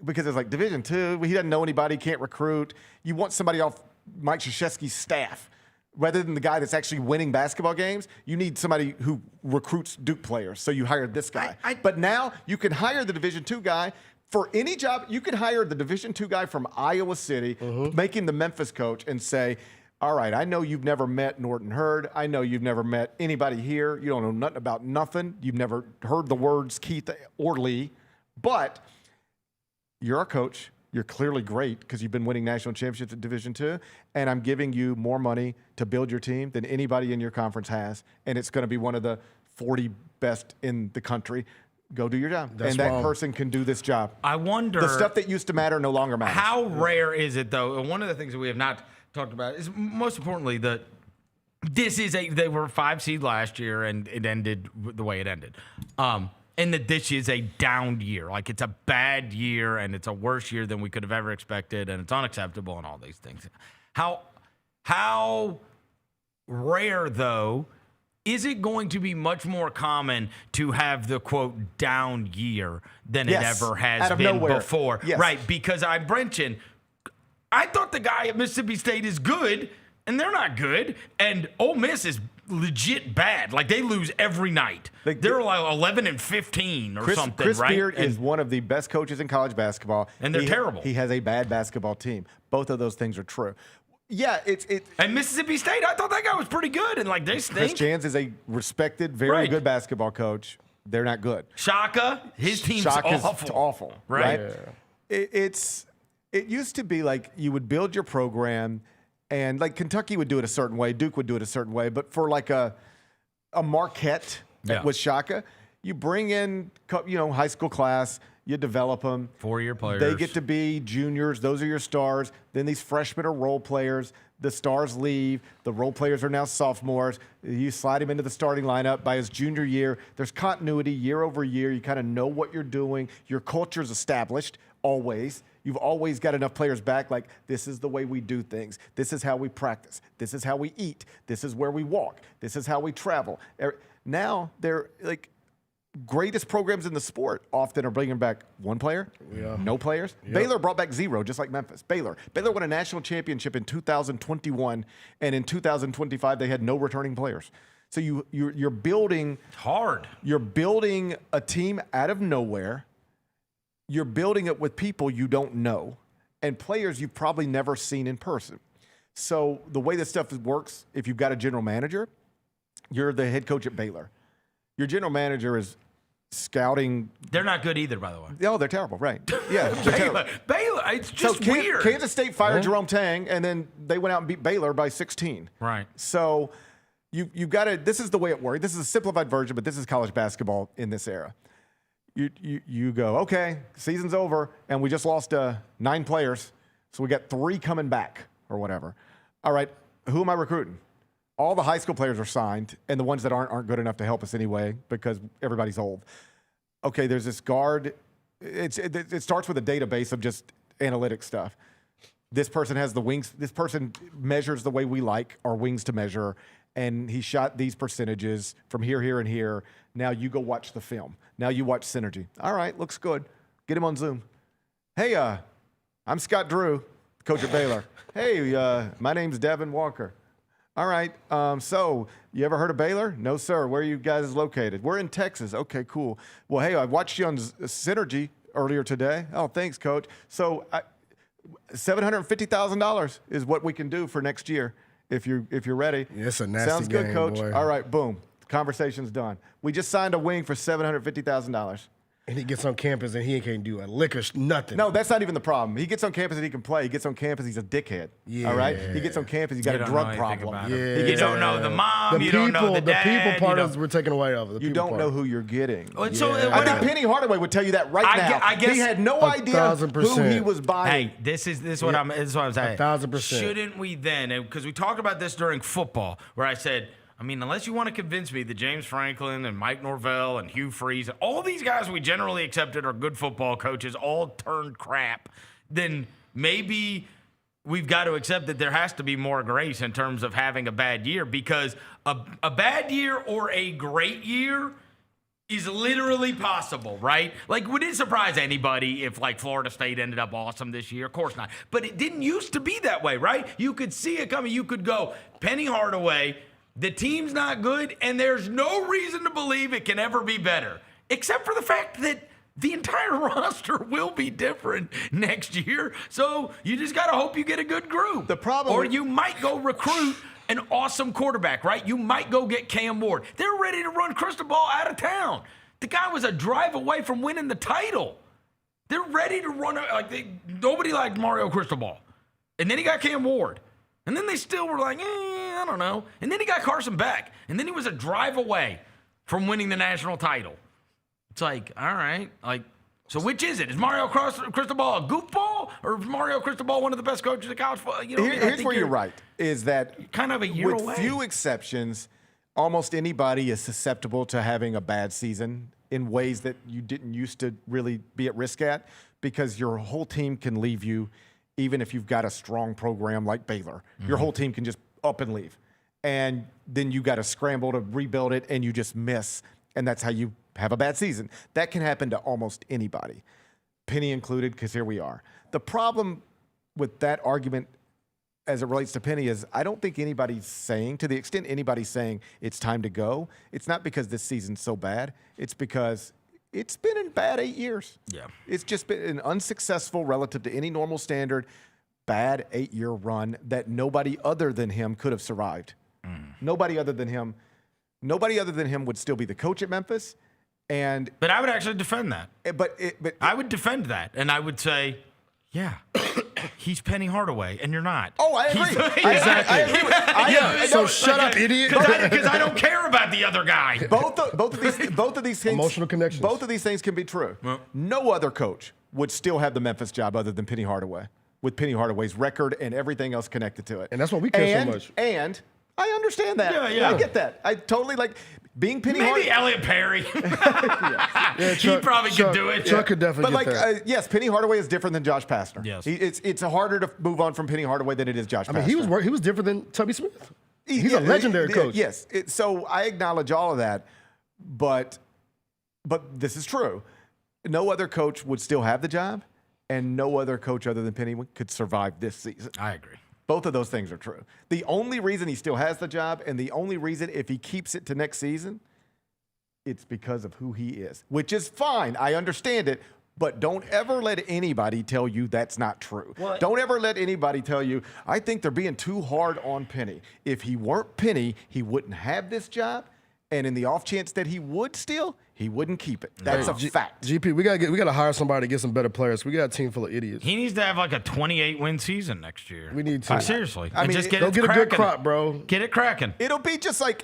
because it's like Division II. He doesn't know anybody, can't recruit. You want somebody off Mike Krzyzewski's staff. Rather than the guy that's actually winning basketball games, you need somebody who recruits Duke players. So you hired this guy. But now you can hire the Division II guy for any job. You can hire the Division II guy from Iowa City, make him the Memphis coach, and say, all right, I know you've never met Norton Hurd. I know you've never met anybody here. You don't know nothing about nothing. You've never heard the words Keith or Lee. But you're our coach. You're clearly great because you've been winning national championships at Division II, and I'm giving you more money to build your team than anybody in your conference has, and it's going to be one of the 40 best in the country. Go do your job. That person can do this job. I wonder. The stuff that used to matter no longer matters. How rare is it, though? And one of the things that we have not talked about is most importantly that they were 5 seed last year, and it ended the way it ended. And that this is a down year. Like, it's a bad year, and it's a worse year than we could have ever expected, and it's unacceptable and all these things. How rare, though, is it going to be much more common to have the, quote, down year than it ever has been before? Yes. Right, because I mentioned, I thought the guy at Mississippi State is good, and they're not good, and Ole Miss is legit bad. Like, they lose every night. They're like 11-15 or something, Chris right? Beard is one of the best coaches in college basketball. And they're terrible. He has a bad basketball team. Both of those things are true. Yeah, And Mississippi State, I thought that guy was pretty good, and like they stink. Chris Jans is a respected, very good basketball coach. They're not good. Shaka, his team's Shaka's awful. Right? Yeah. It used to be like you would build your program, and like Kentucky would do it a certain way, Duke would do it a certain way, but for like a Marquette with Shaka, you bring in high school class, you develop them. 4-year players. They get to be juniors. Those are your stars. Then these freshmen are role players. The stars leave. The role players are now sophomores. You slide him into the starting lineup by his junior year. There's continuity year over year. You kind of know what you're doing. Your culture's established always. You've always got enough players back, like, this is the way we do things. This is how we practice. This is how we eat. This is where we walk. This is how we travel. Now they're like greatest programs in the sport often are bringing back one player, no players. Yep. Baylor brought back 0, just like Memphis. Baylor won a national championship in 2021, and in 2025 they had no returning players. So you're building hard. You're building a team out of nowhere. You're building it with people you don't know and players you've probably never seen in person. So the way this stuff works, if you've got a general manager, you're the head coach at Baylor. Your general manager is scouting. They're not good either, by the way. Oh, they're terrible, right? Yeah, Baylor, it's just weird. Kansas State fired Jerome Tang, and then they went out and beat Baylor by 16. Right. So you've got to. This is the way it works. This is a simplified version, but this is college basketball in this era. You go, okay, season's over, and we just lost 9 players, so we got 3 coming back or whatever. All right, who am I recruiting? All the high school players are signed, and the ones that aren't good enough to help us anyway because everybody's old. Okay, there's this guard. It starts with a database of just analytic stuff. This person has the wings. This person measures the way we like our wings to measure, and he shot these percentages from here, here, and here. Now you go watch the film. Now you watch Synergy. All right, looks good. Get him on Zoom. Hey, I'm Scott Drew, coach at Baylor. Hey, my name's Devin Walker. All right, so you ever heard of Baylor? No, sir. Where are you guys located? We're in Texas. Okay, cool. Well, hey, I watched you on Synergy earlier today. Oh, thanks, coach. So $750,000 is what we can do for next year. if you're ready. Yeah, it's a nasty Sounds good, game, Coach. boy. All right, boom. Conversation's done. We just signed a wing for $750,000. And he gets on campus and he can't do a lick or nothing. No, that's not even the problem. He gets on campus and he can play. He gets on campus, he's a dickhead. Yeah. All right? He gets on campus, he's got a drug problem. Yeah. You don't know the mom, you don't know the dad. The people part of we're taking away of it. You don't know who you're getting. So I think Penny Hardaway would tell you that right now. I guess he had no idea who he was buying. Hey, this is what I'm saying. 1,000%. Shouldn't we then? Because we talked about this during football, where I said, I mean, unless you want to convince me that James Franklin and Mike Norvell and Hugh Freeze, all these guys we generally accepted are good football coaches, all turned crap, then maybe we've got to accept that there has to be more grace in terms of having a bad year, because a bad year or a great year is literally possible, right? Like, would it surprise anybody if, like, Florida State ended up awesome this year? Of course not. But it didn't used to be that way, right? You could see it coming. You could go, Penny Hardaway, the team's not good, and there's no reason to believe it can ever be better, except for the fact that the entire roster will be different next year. So you just got to hope you get a good group. The problem, or you might go recruit an awesome quarterback, right? You might go get Cam Ward. They're ready to run Cristobal out of town. The guy was a drive away from winning the title. They're ready to run. Nobody liked Mario Cristobal. And then he got Cam Ward. And then they still were like, I don't know. And then he got Carson Beck. And then he was a drive away from winning the national title. It's like, all right. So which is it? Is Mario Cristobal a goofball? Or is Mario Cristobal one of the best coaches in college football? Here's where you're right, is that kind of a year with away. few exceptions, almost anybody is susceptible to having a bad season in ways that you didn't used to really be at risk at, because your whole team can leave you. Even if you've got a strong program like Baylor, your whole team can just up and leave. And then you got to scramble to rebuild it, and you just miss. And that's how you have a bad season. That can happen to almost anybody, Penny included, because here we are. The problem with that argument as it relates to Penny is I don't think anybody's saying, to the extent anybody's saying it's time to go, it's not because this season's so bad. It's because it's been a bad 8 years. Yeah. It's just been an unsuccessful, relative to any normal standard, bad 8-year run that nobody other than him could have survived. Nobody other than him would still be the coach at Memphis. But I would actually defend that. But I would defend that, and I would say, yeah, he's Penny Hardaway, and you're not. Oh, I agree. Exactly. So shut up, idiot. Because I don't care about the other guy. Both of these things, emotional connections. Both of these things can be true. No other coach would still have the Memphis job other than Penny Hardaway, with Penny Hardaway's record and everything else connected to it. And that's why we care so much. And I understand that. Yeah. I get that. I totally like being Penny Maybe Hardaway. Elliot Perry. He probably could do it. Chuck could definitely But get that. yes, Penny Hardaway is different than Josh Pastner. Yes. It's harder to move on from Penny Hardaway than it is Josh Pastner. I mean, he was different than Tubby Smith. He's a legendary coach. Yes. So I acknowledge all of that, but this is true. No other coach would still have the job, and no other coach other than Penny could survive this season. I agree. Both of those things are true. The only reason he still has the job, and the only reason if he keeps it to next season, it's because of who he is, which is fine. I understand it. But don't ever let anybody tell you that's not true. What? Don't ever let anybody tell you, I think they're being too hard on Penny. If he weren't Penny, he wouldn't have this job. And in the off chance that he would still, he wouldn't keep it. That's a fact. GP, we gotta hire somebody to get some better players. We got a team full of idiots. He needs to have like a 28-win season next year. We need to. Seriously. I mean, just go get a good crop, bro. Get it cracking. It'll be just like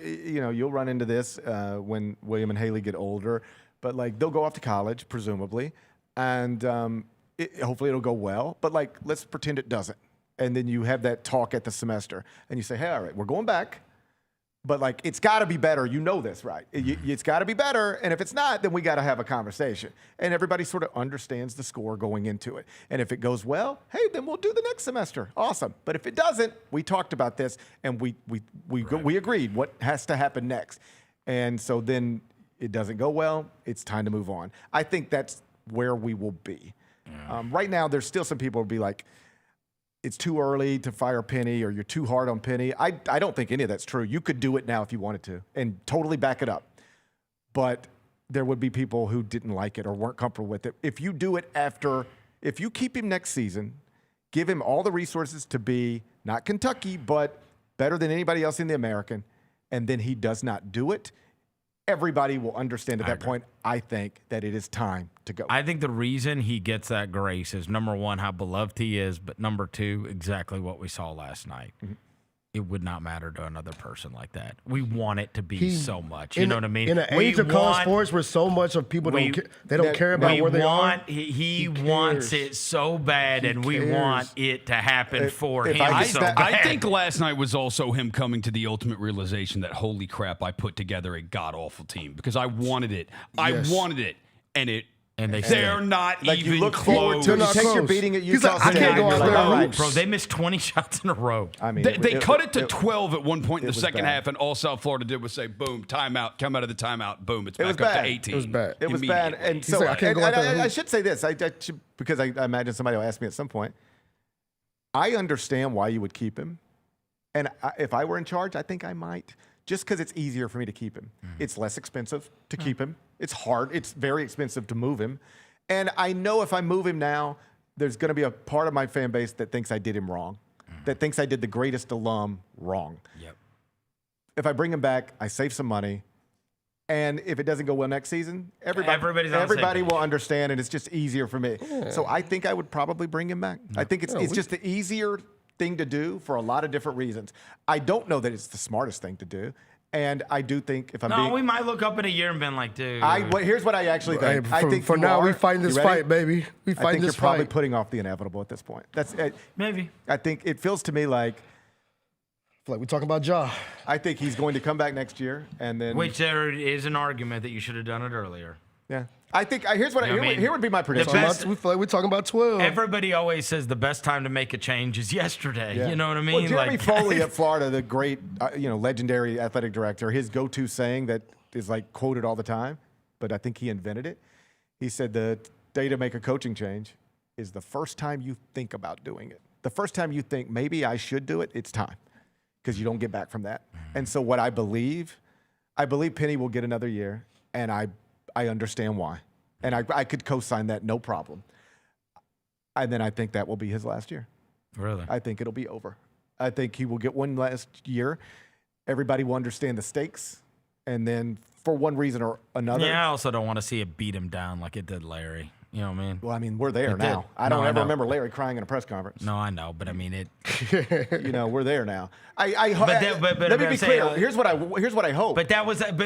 you'll run into this when William and Haley get older. But like they'll go off to college, presumably, and hopefully it'll go well. But like, let's pretend it doesn't, and then you have that talk at the semester, and you say, "Hey, all right, we're going back, but like it's got to be better." You know this, right? It's got to be better, and if it's not, then we got to have a conversation. And everybody sort of understands the score going into it. And if it goes well, hey, then we'll do the next semester. Awesome. But if it doesn't, we talked about this, and we agreed what has to happen next, and so then. It doesn't go well, it's time to move on. I think that's where we will be. Right now, there's still some people who will be like, it's too early to fire Penny or you're too hard on Penny. I don't think any of that's true. You could do it now if you wanted to and totally back it up. But there would be people who didn't like it or weren't comfortable with it. If you do it if you keep him next season, give him all the resources to be not Kentucky, but better than anybody else in the American, and then he does not do it, everybody will understand at that point, I think, that it is time to go. I think the reason he gets that grace is, number one, how beloved he is, but number two, exactly what we saw last night. Mm-hmm. It would not matter to another person like that. We want it to be so much. You know what I mean? In an age of college sports where so much of people don't care about where they are. He wants it so bad, and we want it to happen for him. I think last night was also him coming to the ultimate realization that, holy crap, I put together a god-awful team because I wanted it. Yes. I wanted it, and they're not like even you look close. forward to you take your beating at Utah He's like, I can't go out there and hoop. Bro, they missed 20 shots in a row. I mean, They cut it to 12 at one point in the second bad. half, and all South Florida did was say, boom, timeout, come out of the timeout, boom, it's It was back up bad. to 18. It was bad. It was bad. And so like, I can't go out there and I hoop. should say this, because I imagine somebody will ask me at some point. I understand why you would keep him. And if I were in charge, I think I might. Just because it's easier for me to keep him. It's less expensive to keep him. It's hard. It's very expensive to move him. And I know if I move him now, there's going to be a part of my fan base that thinks I did him wrong, that thinks I did the greatest alum wrong. Yep. If I bring him back, I save some money. And if it doesn't go well next season, everybody will understand, and it's just easier for me. Yeah. So I think I would probably bring him back. I think it's just the easier thing to do for a lot of different reasons. I don't know that it's the smartest thing to do. And I do think if I'm we might look up in a year and been like, dude. Here's what I actually think. Hey, I think for now, we fighting this fight, baby. We I fighting think this you're probably fight. putting off the inevitable at this point. That's maybe. I think it feels to me like we're talking about Ja. I think he's going to come back next year, and then Which there is an argument that you should have done it earlier. Yeah. I think here would be my prediction. We feel like we're talking about 12. Everybody always says the best time to make a change is yesterday. Yeah. You know what I mean? Well, Jeremy Foley at Florida, the great, legendary athletic director, his go-to saying that is like quoted all the time, but I think he invented it. He said the day to make a coaching change is the first time you think about doing it. The first time you think maybe I should do it, it's time, because you don't get back from that. And so what I believe Penny will get another year, and I understand why. And I could co-sign that, no problem. And then I think that will be his last year. Really? I think it'll be over. I think he will get one last year. Everybody will understand the stakes. And then for one reason or another. Yeah, I also don't want to see it beat him down like it did Larry. You know what I mean? Well, I mean, we're there now. I don't ever remember Larry crying in a press conference. No, I know, but I mean it. We're there now. But let me be clear. Here's what I hope. But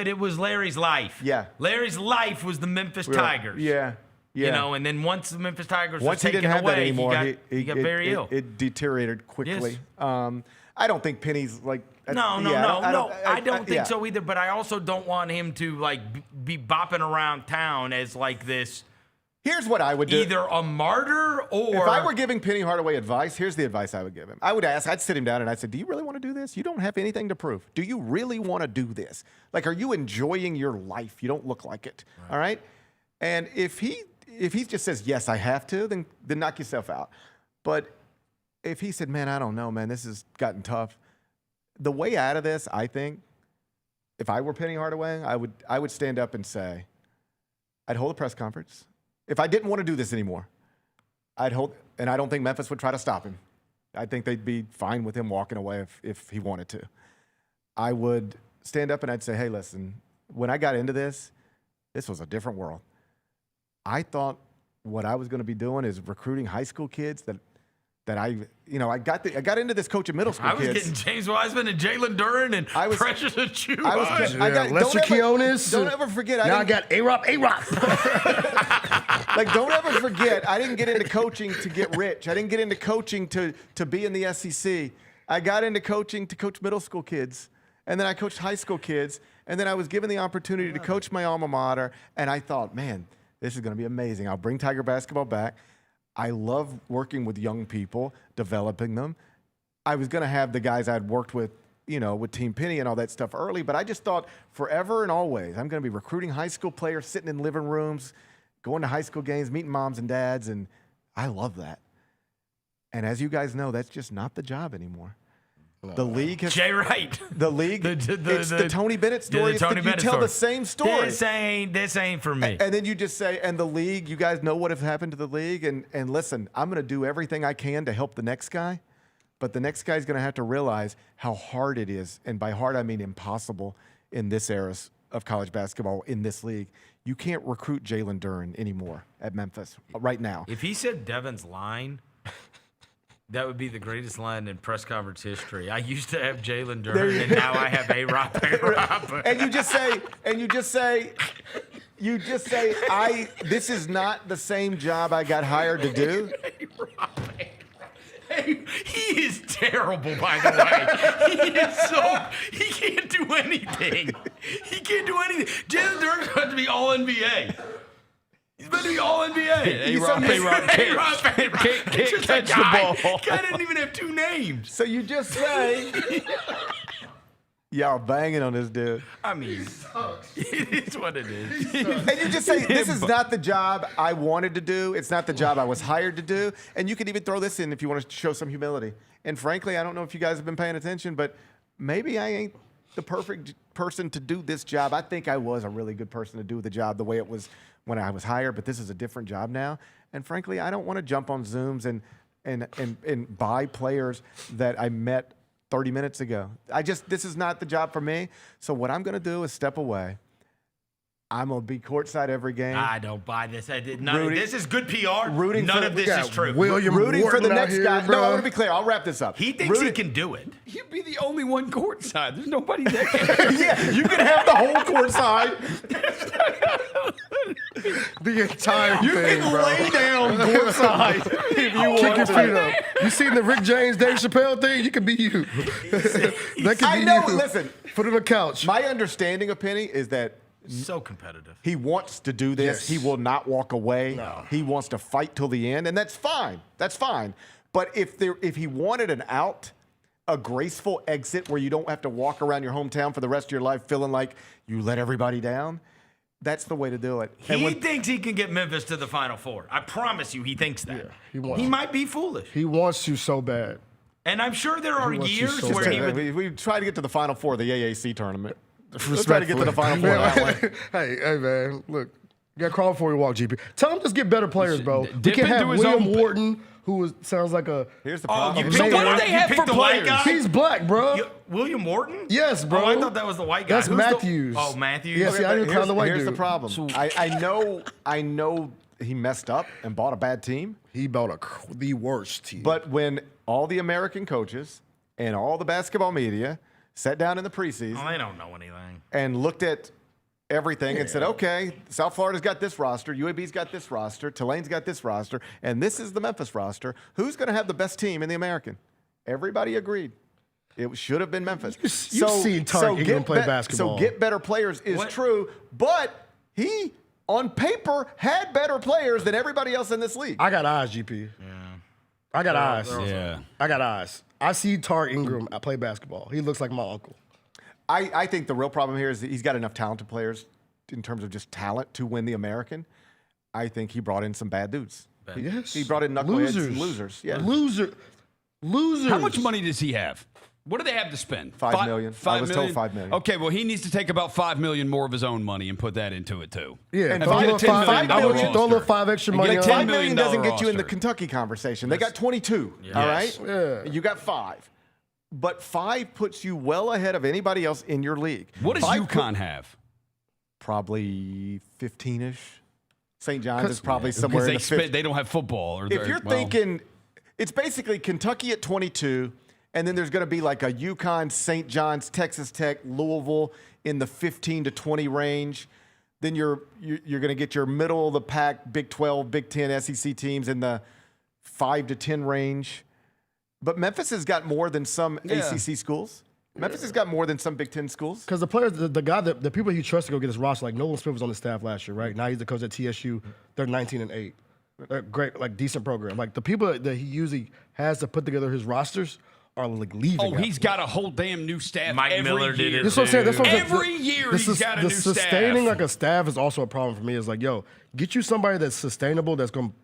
it was Larry's life. Yeah. Larry's life was the Memphis Tigers. Yeah. You know, and then once the Memphis Tigers once were he taken didn't have away, that anymore, he got very ill. It deteriorated quickly. Yes. I don't think Penny's like. No, I don't think so either. But I also don't want him to like be bopping around town as like this. Here's what I would do. Either a martyr or. If I were giving Penny Hardaway advice, here's the advice I would give him. I'd sit him down and I'd say, do you really want to do this? You don't have anything to prove. Do you really want to do this? Like, are you enjoying your life? You don't look like it. Right. All right? And if he just says, yes, I have to, then knock yourself out. But if he said, man, I don't know, man, this has gotten tough. The way out of this, I think, if I were Penny Hardaway, I would stand up and say, I'd hold a press conference. If I didn't want to do this anymore, and I don't think Memphis would try to stop him. I think they'd be fine with him walking away if he wanted to. I would stand up and I'd say, hey, listen, when I got into this was a different world. I thought what I was going to be doing is recruiting high school kids that I got into this coaching middle school kids. I was getting James Wiseman and Jalen Duren and Precious Achiuwa. I got Lester Keonis. Don't ever forget. I got A-Rop. Like, don't ever forget, I didn't get into coaching to get rich. I didn't get into coaching to be in the SEC. I got into coaching to coach middle school kids. And then I coached high school kids. And then I was given the opportunity to coach my alma mater. And I thought, man, this is going to be amazing. I'll bring Tiger basketball back. I love working with young people, developing them. I was going to have the guys I'd worked with, with Team Penny and all that stuff early. But I just thought forever and always, I'm going to be recruiting high school players, sitting in living rooms, going to high school games, meeting moms and dads, and I love that. And as you guys know, that's just not the job anymore. The league has Jay Wright. The league. It's the Tony Bennett story. The Tony Bennett you tell story. The same story. This ain't for me. And then you just say, and the league. You guys know what has happened to the league. And listen, I'm going to do everything I can to help the next guy, But the next guy's going to have to realize how hard it is, and by hard I mean impossible in this era of college basketball in this league. You can't recruit Jalen Duren anymore at Memphis right now. If he said Devin's line, that would be the greatest line in press conference history. I used to have Jalen Duren, and now I have A-Rob. And you just say, this is not the same job I got hired to do. He is terrible, by the way. He can't do anything. He can't do anything. Jalen Duren's about to be all NBA. He's about to be all NBA. A-Rob can't catch the ball. Guy doesn't even have two names. So you just say, y'all banging on this dude. I mean, it is what it is. And you just say, this is not the job I wanted to do. It's not the job I was hired to do. And you can even throw this in if you want to show some humility. And frankly, I don't know if you guys have been paying attention, but maybe I ain't the perfect person to do this job. I think I was a really good person to do the job the way it was when I was hired, but this is a different job now. And frankly, I don't want to jump on Zooms and buy players that I met 30 minutes ago. This is not the job for me. So what I'm going to do is step away. I'm going to be courtside every game. I don't buy this. This is good PR. None of this is true. Rooting for the next guy. No, I want to be clear. I'll wrap this up. He thinks he can do it. You'd be the only one courtside. There's nobody there. Yeah, you can have the whole courtside. The entire you thing, can bro. lay down courtside if you want. Kick your feet up. You seen the Rick James, Dave Chappelle thing? You can be you. That can be you. Listen. Put it on the couch. My understanding of Penny is that so competitive. He wants to do this. Yes. He will not walk away. No. He wants to fight till the end, and that's fine. That's fine. But if he wanted an out, a graceful exit where you don't have to walk around your hometown for the rest of your life feeling like you let everybody down, that's the way to do it. He thinks he can get Memphis to the Final Four. I promise you, he thinks that. Yeah, he might be foolish. He wants to so bad. And I'm sure there are years where he would. We tried to get to the Final Four of the AAC tournament. Let's try to get to the Final Four that way. Hey, man, look. You got to crawl before you walk, GP. Tell him just get better players, bro. We Dip can have into his William own Wharton, who sounds like a. Here's the problem. So what do they have for players? He's black, bro. William Wharton? Yes, bro. Oh, I thought that was the white guy. That's Matthews. Matthews. Yeah, see, I didn't crown the white Here's dude. the problem. I know he messed up and bought a bad team. He bought the worst team. But when all the American coaches and all the basketball media sat down in the preseason. They don't know anything. And looked at everything and said, okay, South Florida's got this roster, UAB's got this roster, Tulane's got this roster, and this is the Memphis roster. Who's going to have the best team in the American? Everybody agreed. It should have been Memphis. You've seen Tarek Ingram play basketball. So get better players is true, but he, on paper, had better players than everybody else in this league. I got eyes, GP. Yeah. I got eyes. Yeah. I got eyes. I see Tarek Ingram play basketball. He looks like my uncle. I think the real problem here is that he's got enough talented players in terms of just talent to win the American. I think he brought in some bad dudes. Yes. He brought in knuckleheads and losers. Yeah. Losers. How much money does he have? What do they have to spend? $5 million. I was told $5 million. Okay, well, he needs to take about $5 million more of his own money and put that into it too. Yeah, and throw a little $10 million I want you to throw a little $5 extra money. $5 million doesn't get you in the Kentucky conversation. They got 22. Yes. All right. Yeah. You got 5. But 5 puts you well ahead of anybody else in your league. What does UConn have? Probably 15-ish. St. John's is probably somewhere in the 50. They don't have football. If you're thinking, it's basically Kentucky at 22, and then there's going to be like a UConn, St. John's, Texas Tech, Louisville in the 15 to 20 range. Then you're going to get your middle of the pack Big 12, Big 10 SEC teams in the 5 to 10 range. But Memphis has got more than some ACC schools. Memphis has got more than some Big Ten schools. Because the players, the people he trusts to go get his roster, like Nolan Smith was on the staff last year, right? Now he's the coach at TSU. They're 19-8. They're great, like decent program. Like the people that he usually has to put together his rosters are like leaving. Oh, he's got a whole damn new staff. Mike Miller did it. That's what I'm saying. That's what I'm saying. Every year he's got a new staff. Sustaining like a staff is also a problem for me. It's like, yo, get you somebody that's sustainable, that's going to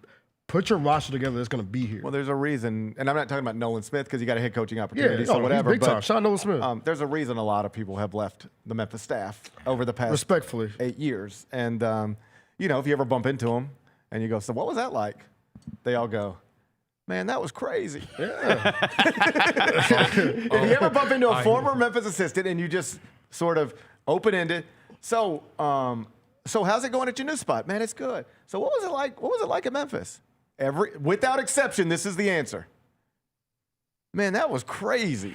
put your roster together, that's going to be here. Well, there's a reason, and I'm not talking about Nolan Smith because he got a head coaching opportunity, so whatever. He's big time. Shout out Nolan Smith. There's a reason a lot of people have left the Memphis staff over the past respectfully 8 years. And, if you ever bump into them and you go, so what was that like? They all go, Man, that was crazy. Yeah. If you ever bump into a former Memphis assistant and you just sort of open-ended, so how's it going at your new spot? Man, it's good. So what was it like? What was it like at Memphis? Without exception, this is the answer. Man, that was crazy.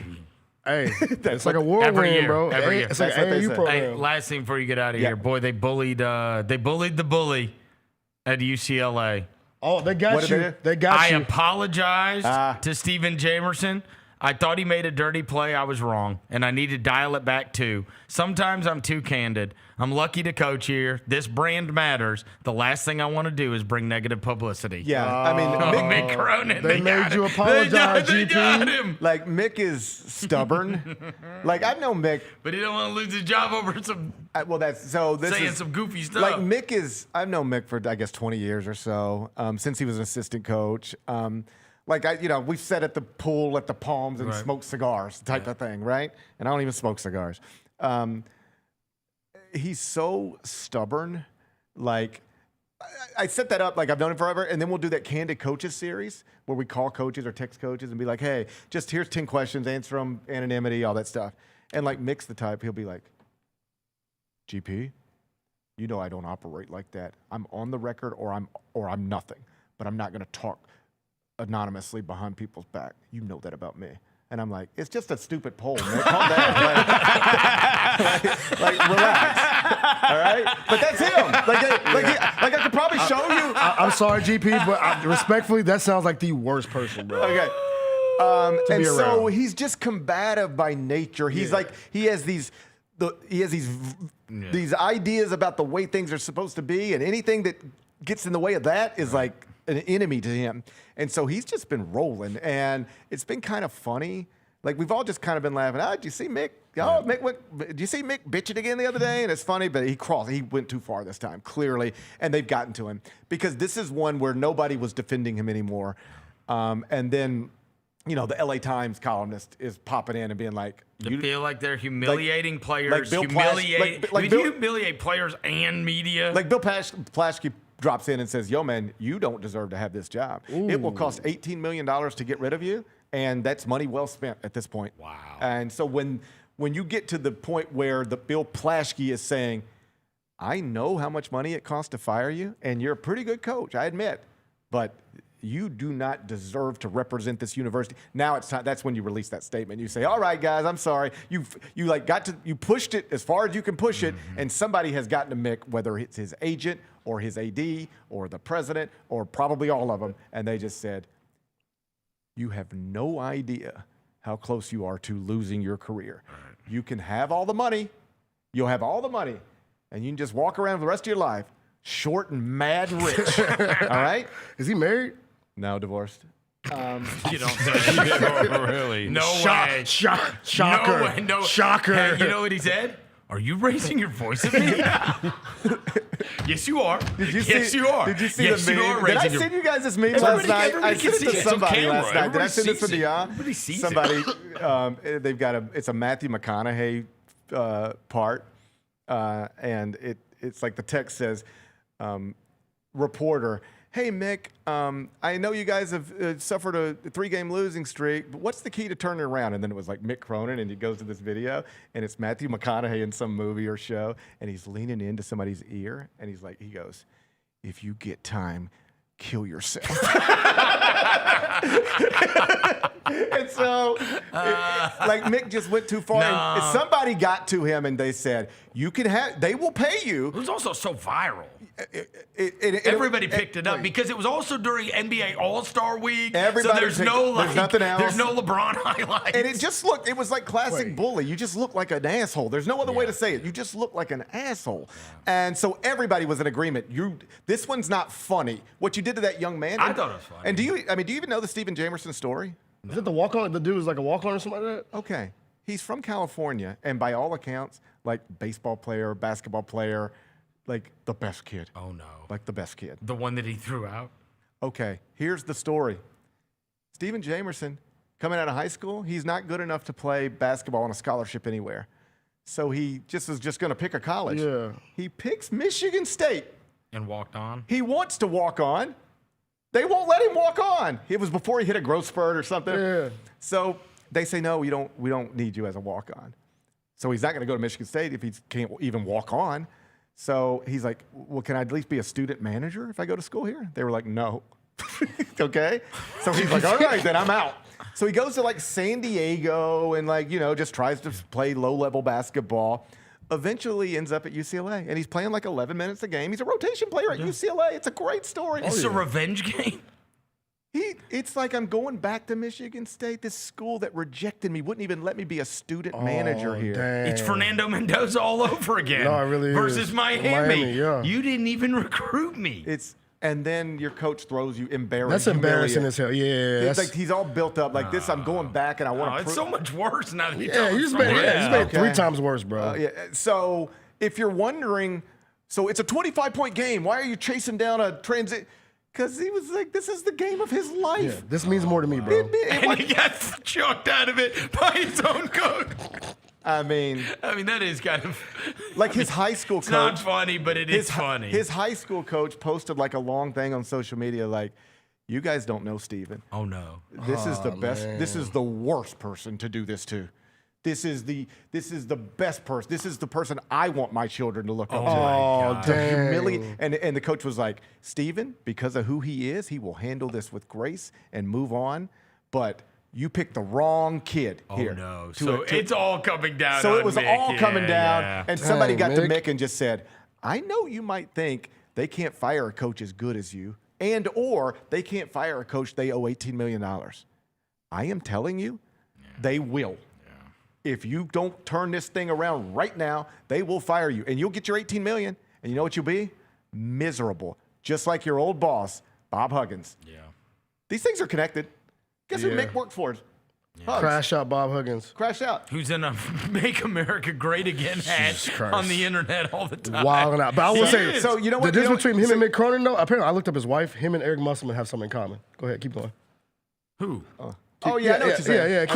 Hey, it's like a whirlwind, bro. Every year. It's like an AAU program. Hey, last thing before you get out of here, boy, they bullied the bully at UCLA. Oh, they got you. They got I you. apologized to Stephen Jamerson. I thought he made a dirty play. I was wrong, and I need to dial it back too. Sometimes I'm too candid. I'm lucky to coach here. This brand matters. The last thing I want to do is bring negative publicity. Yeah, I mean, Mick Cronin. They made you apologize, They GP. got him. Like, Mick is stubborn. Like, I've known Mick. But he don't want to lose his job over some saying some goofy stuff. Like, Mick is, I've known Mick for, I guess, 20 years or so, since he was an assistant coach. We've sat at the pool at the Palms and smoked cigars type of thing, right? And I don't even smoke cigars. He's so stubborn. Like, I set that up, like I've known him forever, and then we'll do that Candid Coaches series where we call coaches or text coaches and be like, hey, just here's 10 questions, answer them, anonymity, all that stuff. And like Mick's the type, he'll be like, GP, you know I don't operate like that. I'm on the record or I'm nothing, but I'm not going to talk anonymously behind people's back. You know that about me. And I'm like, it's just a stupid poll, man. Calm down. Like, relax. All right? But that's him. Like I could probably show you. I'm sorry, GP, but respectfully, that sounds like the worst person, bro. Okay. And so he's just combative by nature. He's like, he has these ideas about the way things are supposed to be, and anything that gets in the way of that is like an enemy to him. And so he's just been rolling, and it's been kind of funny. Like, we've all just kind of been laughing. Did you see Mick? Oh, did you see Mick bitching again the other day? And it's funny, but he went too far this time, clearly, and they've gotten to him. Because this is one where nobody was defending him anymore. And then, the LA Times columnist is popping in and being like, you feel like they're humiliating players. Like Bill humiliate players and media. Like Bill Plaschke drops in and says, yo, man, you don't deserve to have this job. Ooh. It will cost $18 million to get rid of you, and that's money well spent at this point. Wow. And so when you get to the point where the Bill Plaschke is saying, I know how much money it costs to fire you, and you're a pretty good coach, I admit, but you do not deserve to represent this university. Now it's time. That's when you release that statement. You say, all right, guys, I'm sorry. You pushed it as far as you can push it, and somebody has gotten to Mick, whether it's his agent or his AD or the president or probably all of them, and they just said, you have no idea how close you are to losing your career. You can have all the money. You'll have all the money, and you can just walk around for the rest of your life short and mad rich. All right? Is he married? No, divorced. You don't say. Really? No way. Shocker. No way. No. Shocker. Hey, you know what he said? Are you raising your voice at me? Yes, you are. Yes, you are. Did you see yes, the meme? You are Did I send you guys this meme last night? I sent it to somebody last night. Did I send this from the somebody? They've got it's a Matthew McConaughey part, and it's like the text says, reporter. Hey, Mick, I know you guys have suffered a 3-game losing streak, but what's the key to turning around? And then it was like Mick Cronin, and he goes to this video, and it's Matthew McConaughey in some movie or show, and he's leaning into somebody's ear, and he goes, if you get time, kill yourself. And so, Mick just went too far. No. And somebody got to him, and they said, they will pay you. It was also so viral. Everybody picked it up because it was also during NBA All-Star Week. Everybody so there's nothing else. There's no LeBron highlights. And it was like classic bully. You just look like an asshole. There's no other way to say it. You just look like an asshole. Yeah. And so everybody was in agreement. This one's not funny. What you did to that young man. I thought it was funny. And do you even know the Stephen Jamerson story? No. Is it the walk-on? The dude was like a walk-on or something like that? Okay. He's from California, and by all accounts, like baseball player, basketball player, like the best kid. Oh, no. Like the best kid. The one that he threw out? Okay, here's the story. Stephen Jamerson, coming out of high school, he's not good enough to play basketball on a scholarship anywhere. So he is just going to pick a college. Yeah. He picks Michigan State. And walked on? He wants to walk on. They won't let him walk on. It was before he hit a growth spurt or something. Yeah. So they say, no, we don't need you as a walk-on. So he's not going to go to Michigan State if he can't even walk on. So he's like, well, can I at least be a student manager if I go to school here? They were like, no. Okay. So he's like, all right, then I'm out. So he goes to like San Diego and like, just tries to play low-level basketball. Eventually ends up at UCLA, and he's playing like 11 minutes a game. He's a rotation player at UCLA. It's a great story. It's a revenge game. It's like I'm going back to Michigan State, this school that rejected me, wouldn't even let me be a student manager here. Dang. It's Fernando Mendoza all over again. No, it really versus is. Miami. Yeah. You didn't even recruit me. And then your coach throws you embarrassing. That's embarrassing as hell. Yeah. It's like he's all built up like this. I'm going back and I want to. It's so much worse now that you he's made 3 times worse, bro. So if you're wondering, so it's a 25-point game. Why are you chasing down a transit? Because he was like, this is the game of his life. Yeah, this means more to me, bro. And he got chucked out of it by his own coach. I mean, that is kind of like his high school coach. It's not funny, but it is funny. His high school coach posted like a long thing on social media, like, "You guys don't know Stephen. Oh no, this is the best. Man. This is the worst person to do this to. This is the best person. This is the person I want my children to look up to. Oh, dang. And the coach was like, Stephen, because of who he is, he will handle this with grace and move on. But you picked the wrong kid here. Oh, no. So it's all coming down. So on it was Mick. all coming down. Yeah. And somebody got Mick. to Mick and just said, I know you might think they can't fire a coach as good as you, and or they can't fire a coach they owe $18 million. I am telling you, they will. If you don't turn this thing around right now, they will fire you. And you'll get your $18 million. And you know what you'll be? Miserable. Just like your old boss, Bob Huggins. Yeah. These things are connected. Guess who Mick worked for? Yeah. Crash out Bob Huggins. Crash out. Who's in a Make America Great Again hat on the internet all the time. Wilding out. But I will say, so you know what? The difference between him and Mick Cronin, though, apparently I looked up his wife. Him and Eric Musselman have something in common. Go ahead, keep going. Who? I know what you're saying.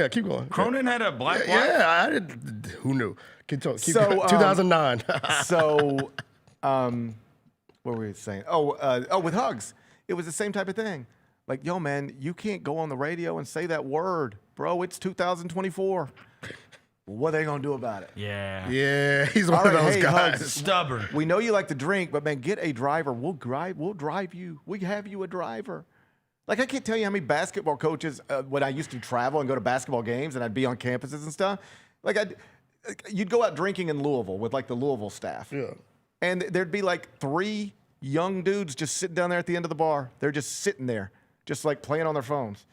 Keep going. Cronin had a black wife? Yeah, I did. Who knew? Keep 2009. So, what were we saying? With Hugs, it was the same type of thing. Like, yo, man, you can't go on the radio and say that word, bro. It's 2024. What are they gonna do about it? Yeah, he's one of those guys. Hugs, stubborn. We know you like to drink, but man, get a driver. We'll drive you. We have you a driver. Like, I can't tell you how many basketball coaches, when I used to travel and go to basketball games and I'd be on campuses and stuff, like you'd go out drinking in Louisville with like the Louisville staff. Yeah. And there'd be like 3 young dudes just sitting down there at the end of the bar. They're just sitting there, just like playing on their phones.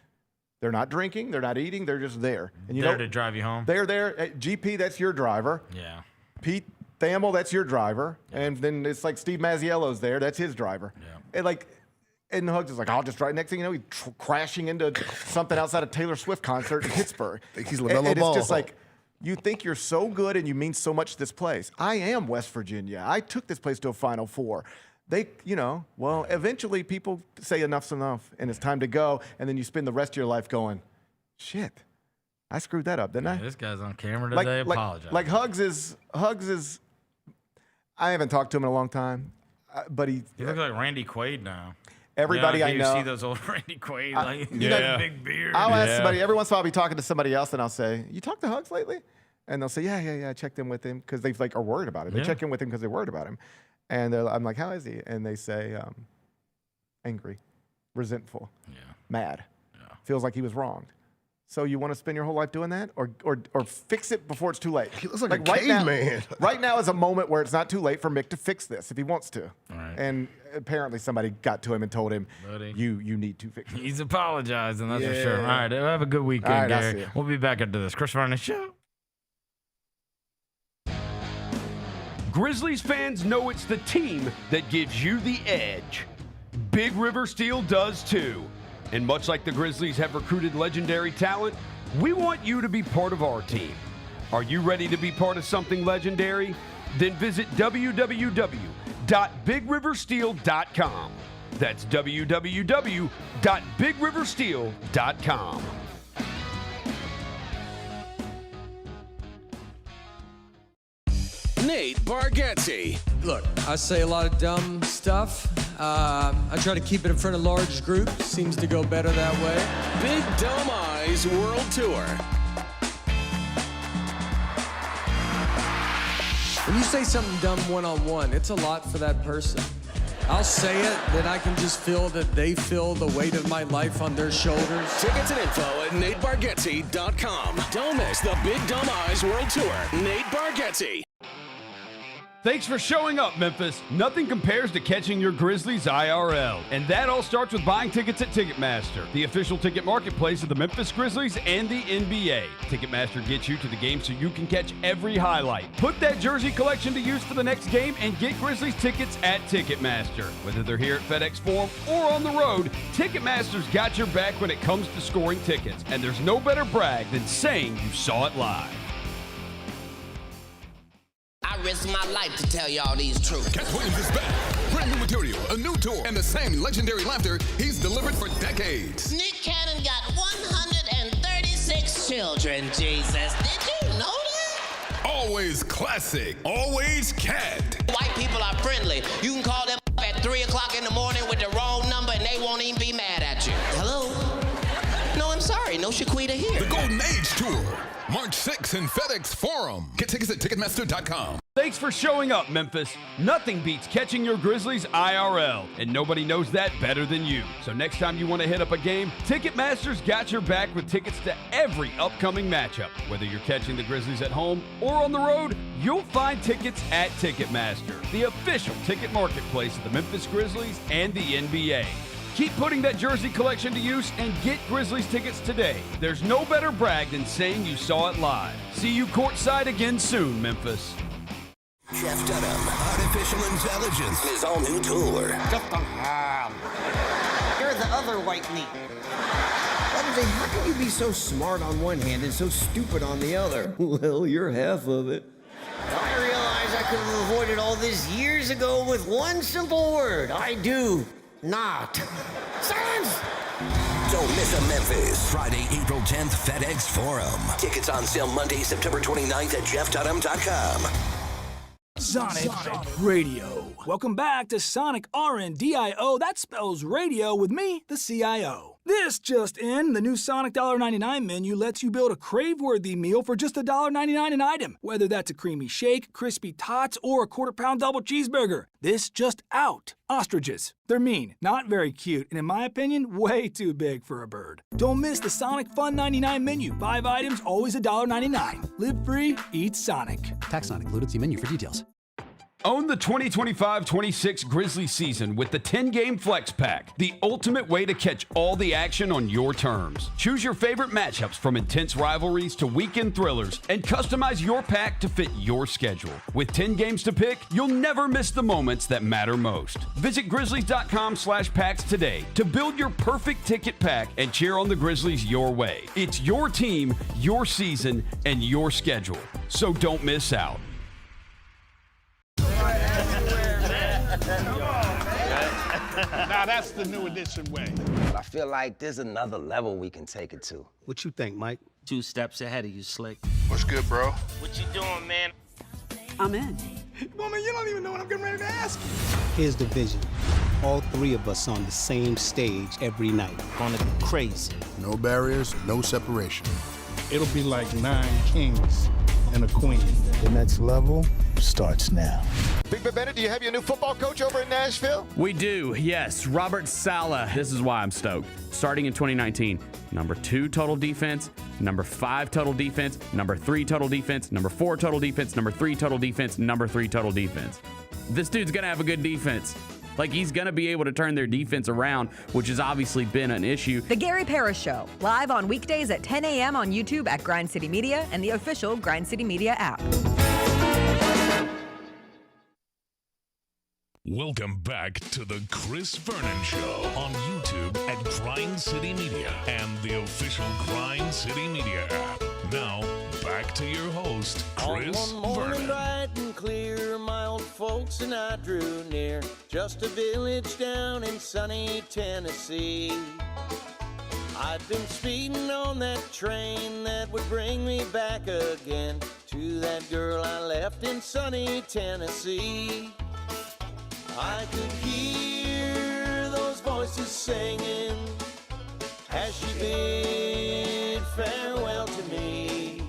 They're not drinking, they're not eating, they're just there. And you there know, to drive you home? They're there. GP, that's your driver. Yeah. Pete Thamel, that's your driver. Yeah. And then it's like Steve Mazziello's there, that's his driver. Yeah. And Hugs is like, I'll just drive. Next thing you know, he's crashing into something outside a Taylor Swift concert in Pittsburgh. He's LaMelo Ball. It's just like, you think you're so good and you mean so much to this place. I am West Virginia. I took this place to a Final Four. Eventually people say enough's enough and it's time to go. And then you spend the rest of your life going, shit, I screwed that up, didn't I? This guy's on camera today. Apologize. Like Hugs is, I haven't talked to him in a long time, but he looks like Randy Quaid now. Everybody I know. You see those old Randy Quaid, big beard. I'll ask somebody, every once in a while I'll be talking to somebody else and I'll say, you talked to Hugs lately? And they'll say, yeah, I checked in with him because they are worried about him. They check in with him because they're worried about him. And I'm like, how is he? And they say, angry, resentful, mad, feels like he was wronged. So you want to spend your whole life doing that, or fix it before it's too late? He looks like a caveman. Right now is a moment where it's not too late for Mick to fix this if he wants to. Right. And apparently somebody got to him and told him, you need to fix it. He's apologizing, that's for sure. All right, have a good weekend, Gary. We'll be back into this. Chris Vernon Show. Grizzlies fans know it's the team that gives you the edge. Big River Steel does too. And much like the Grizzlies have recruited legendary talent, we want you to be part of our team. Are you ready to be part of something legendary? Then visit www.bigriversteel.com. That's www.bigriversteel.com. Nate Bargatze. Look, I say a lot of dumb stuff. I try to keep it in front of large groups. Seems to go better that way. Big Dumb Eyes World Tour. When you say something dumb one-on-one, it's a lot for that person. I'll say it, then I can just feel that they feel the weight of my life on their shoulders. Tickets and info at NateBargatze.com. Don't miss the Big Dumb Eyes World Tour. Nate Bargatze. Thanks for showing up, Memphis. Nothing compares to catching your Grizzlies IRL. And that all starts with buying tickets at Ticketmaster, the official ticket marketplace of the Memphis Grizzlies and the NBA. Ticketmaster gets you to the game so you can catch every highlight. Put that jersey collection to use for the next game and get Grizzlies tickets at Ticketmaster. Whether they're here at FedEx Forum or on the road, Ticketmaster's got your back when it comes to scoring tickets. And there's no better brag than saying you saw it live. I risk my life to tell y'all these truths. Cat Williams is back. Brand new material, a new tour, and the same legendary laughter he's delivered for decades. Nick Cannon got 136 children, Jesus. Did you know that? Always classic, always Cat. White people are friendly. You can call them at 3 o'clock in the morning with the wrong number and they won't even be mad at you. Hello? No, I'm sorry. No Shaquita here. The Golden Age Tour. March 6th in FedEx Forum. Get tickets at Ticketmaster.com. Thanks for showing up, Memphis. Nothing beats catching your Grizzlies IRL, and nobody knows that better than you. So next time you want to hit up a game, Ticketmaster's got your back with tickets to every upcoming matchup. Whether you're catching the Grizzlies at home or on the road, you'll find tickets at Ticketmaster, the official ticket marketplace of the Memphis Grizzlies and the NBA. Keep putting that jersey collection to use and get Grizzlies tickets today. There's no better brag than saying you saw it live. See you courtside again soon, Memphis. Jeff Dunham, Artificial Intelligence, his all-new tour. You're the other white meat. How can you be so smart on one hand and so stupid on the other? Well, you're half of it. I realize I could have avoided all this years ago with one simple word. I do not. Silence! Don't miss a Memphis. Friday, April 10th, FedEx Forum. Tickets on sale Monday, September 29th at jeffdunham.com. Sonic Radio. Welcome back to Sonic RNDIO. That spells radio with me, the CIO. This just in, the new Sonic $1.99 menu lets you build a crave-worthy meal for just $1.99 an item, whether that's a creamy shake, crispy tots, or a quarter-pound double cheeseburger. This just out. Ostriches. They're mean, not very cute, and in my opinion, way too big for a bird. Don't miss the Sonic Fun 99 menu. 5 items, always $1.99. Live free, eat Sonic. Tax not included. See menu for details. Own the 2025-26 Grizzlies season with the 10-game Flex Pack, the ultimate way to catch all the action on your terms. Choose your favorite matchups from intense rivalries to weekend thrillers and customize your pack to fit your schedule. With 10 games to pick, you'll never miss the moments that matter most. Visit Grizzlies.com/packs today to build your perfect ticket pack and cheer on the Grizzlies your way. It's your team, your season, and your schedule. So don't miss out. Now that's the new edition way. I feel like there's another level we can take it to. What you think, Mike? 2 steps ahead of you, Slick. What's good, bro? What you doing, man? I'm in. Woman, you don't even know what I'm getting ready to ask you. Here's the vision. All 3 of us on the same stage every night. Gonna be crazy. No barriers, no separation. It'll be like 9 kings and a queen. The next level starts now. Big Ben Bennett, do you have your new football coach over in Nashville? We do, yes. Robert Saleh. This is why I'm stoked. Starting in 2019, number 2 total defense, number 5 total defense, number 3 total defense, number 4 total defense, number 3 total defense, number 3 total defense. This dude's going to have a good defense. Like, he's going to be able to turn their defense around, which has obviously been an issue. The Gary Parrish Show, live on weekdays at 10 a.m. on YouTube at Grind City Media and the official Grind City Media app. Welcome back to the Chris Vernon Show on YouTube at Grind City Media and the official Grind City Media app. Now, back to your host, Chris On one morning Vernon. bright and clear, my old folks and I drew near, just a village down in sunny Tennessee. I'd been speeding on that train that would bring me back again to that girl I left in sunny Tennessee. I could hear voices singing as she bid farewell to me.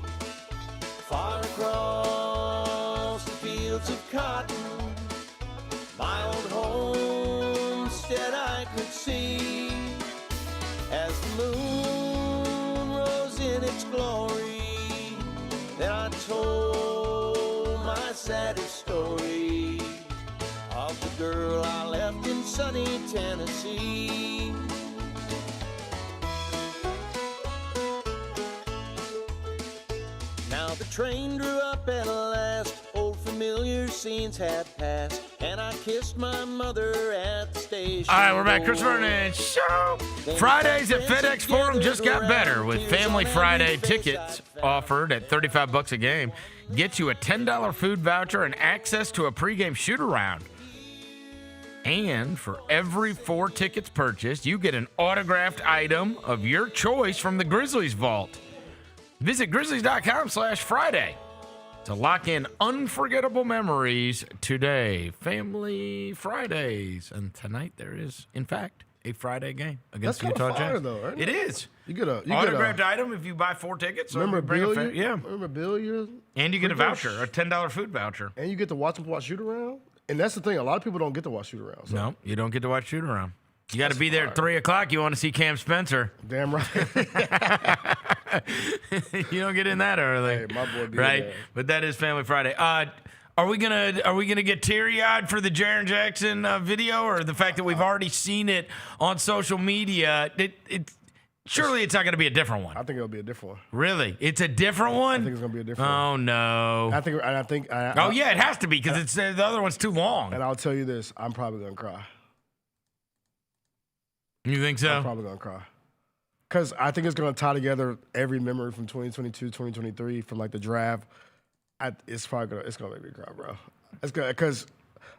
Far across the fields of cotton, my old homestead I could see. As the moon rose in its glory, then I told my saddest story of the girl I left in sunny Tennessee. Now the train drew up at last, old familiar scenes had passed, and I kissed my mother at the station. All right, we're back. Chris Vernon Show. Fridays at FedEx Forum just got better with Family Friday tickets offered at $35 a game. Get you a $10 food voucher and access to a pregame shoot-around. And for every 4 tickets purchased, you get an autographed item of your choice from the Grizzlies vault. Visit grizzlies.com/Friday to lock in unforgettable memories today. Family Fridays. And tonight there is, in fact, a Friday game against That's Utah fire, Jazz. though, right? It is. You get a autographed item if you buy 4 tickets. Memorabilia. Yeah. Memorabilia. And you get a voucher, a $10 food voucher. And you get to watch shoot around. And that's the thing. A lot of people don't get to watch shoot around. So. No, you don't get to watch shoot around. You got to be there at 3 o'clock. You want to see Cam Spencer. Damn right. You don't get in that early. Hey, my boy be right? there. But that is Family Friday. Are we gonna get teary-eyed for the Jaren Jackson video, or the fact that we've already seen it on social media? Surely it's not going to be a different one. I think it'll be a different one. Really? It's a different one? I think it's going to be a different one. Oh, no. I think. Yeah, it has to be because the other one's too long. And I'll tell you this. I'm probably going to cry. You think so? I'm probably going to cry. Because I think it's going to tie together every memory from 2022, 2023, from like the draft. It's going to make me cry, bro. It's good because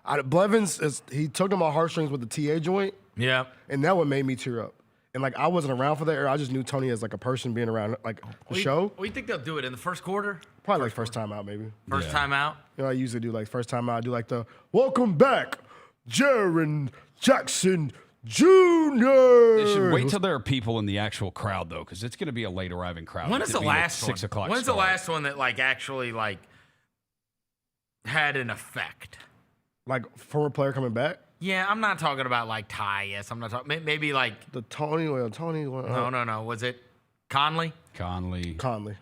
Blevins, he took on my heartstrings with the TA joint. Yeah. And that one made me tear up. And like I wasn't around for that era. I just knew Tony as like a person being around like the show. What do you think they'll do it in the first quarter? Probably like first time out, maybe. First time out? You know, I usually do like first time out. I do like the welcome back, Jaren Jackson Jr. They should wait till there are people in the actual crowd though, because it's going to be a late arriving crowd. When is the last 6 o'clock? When's the last one that like actually like had an effect? Like former player coming back? Yeah, I'm not talking about like Tyus. I'm not talking maybe like the Tony. No. Was it Conley? Conley.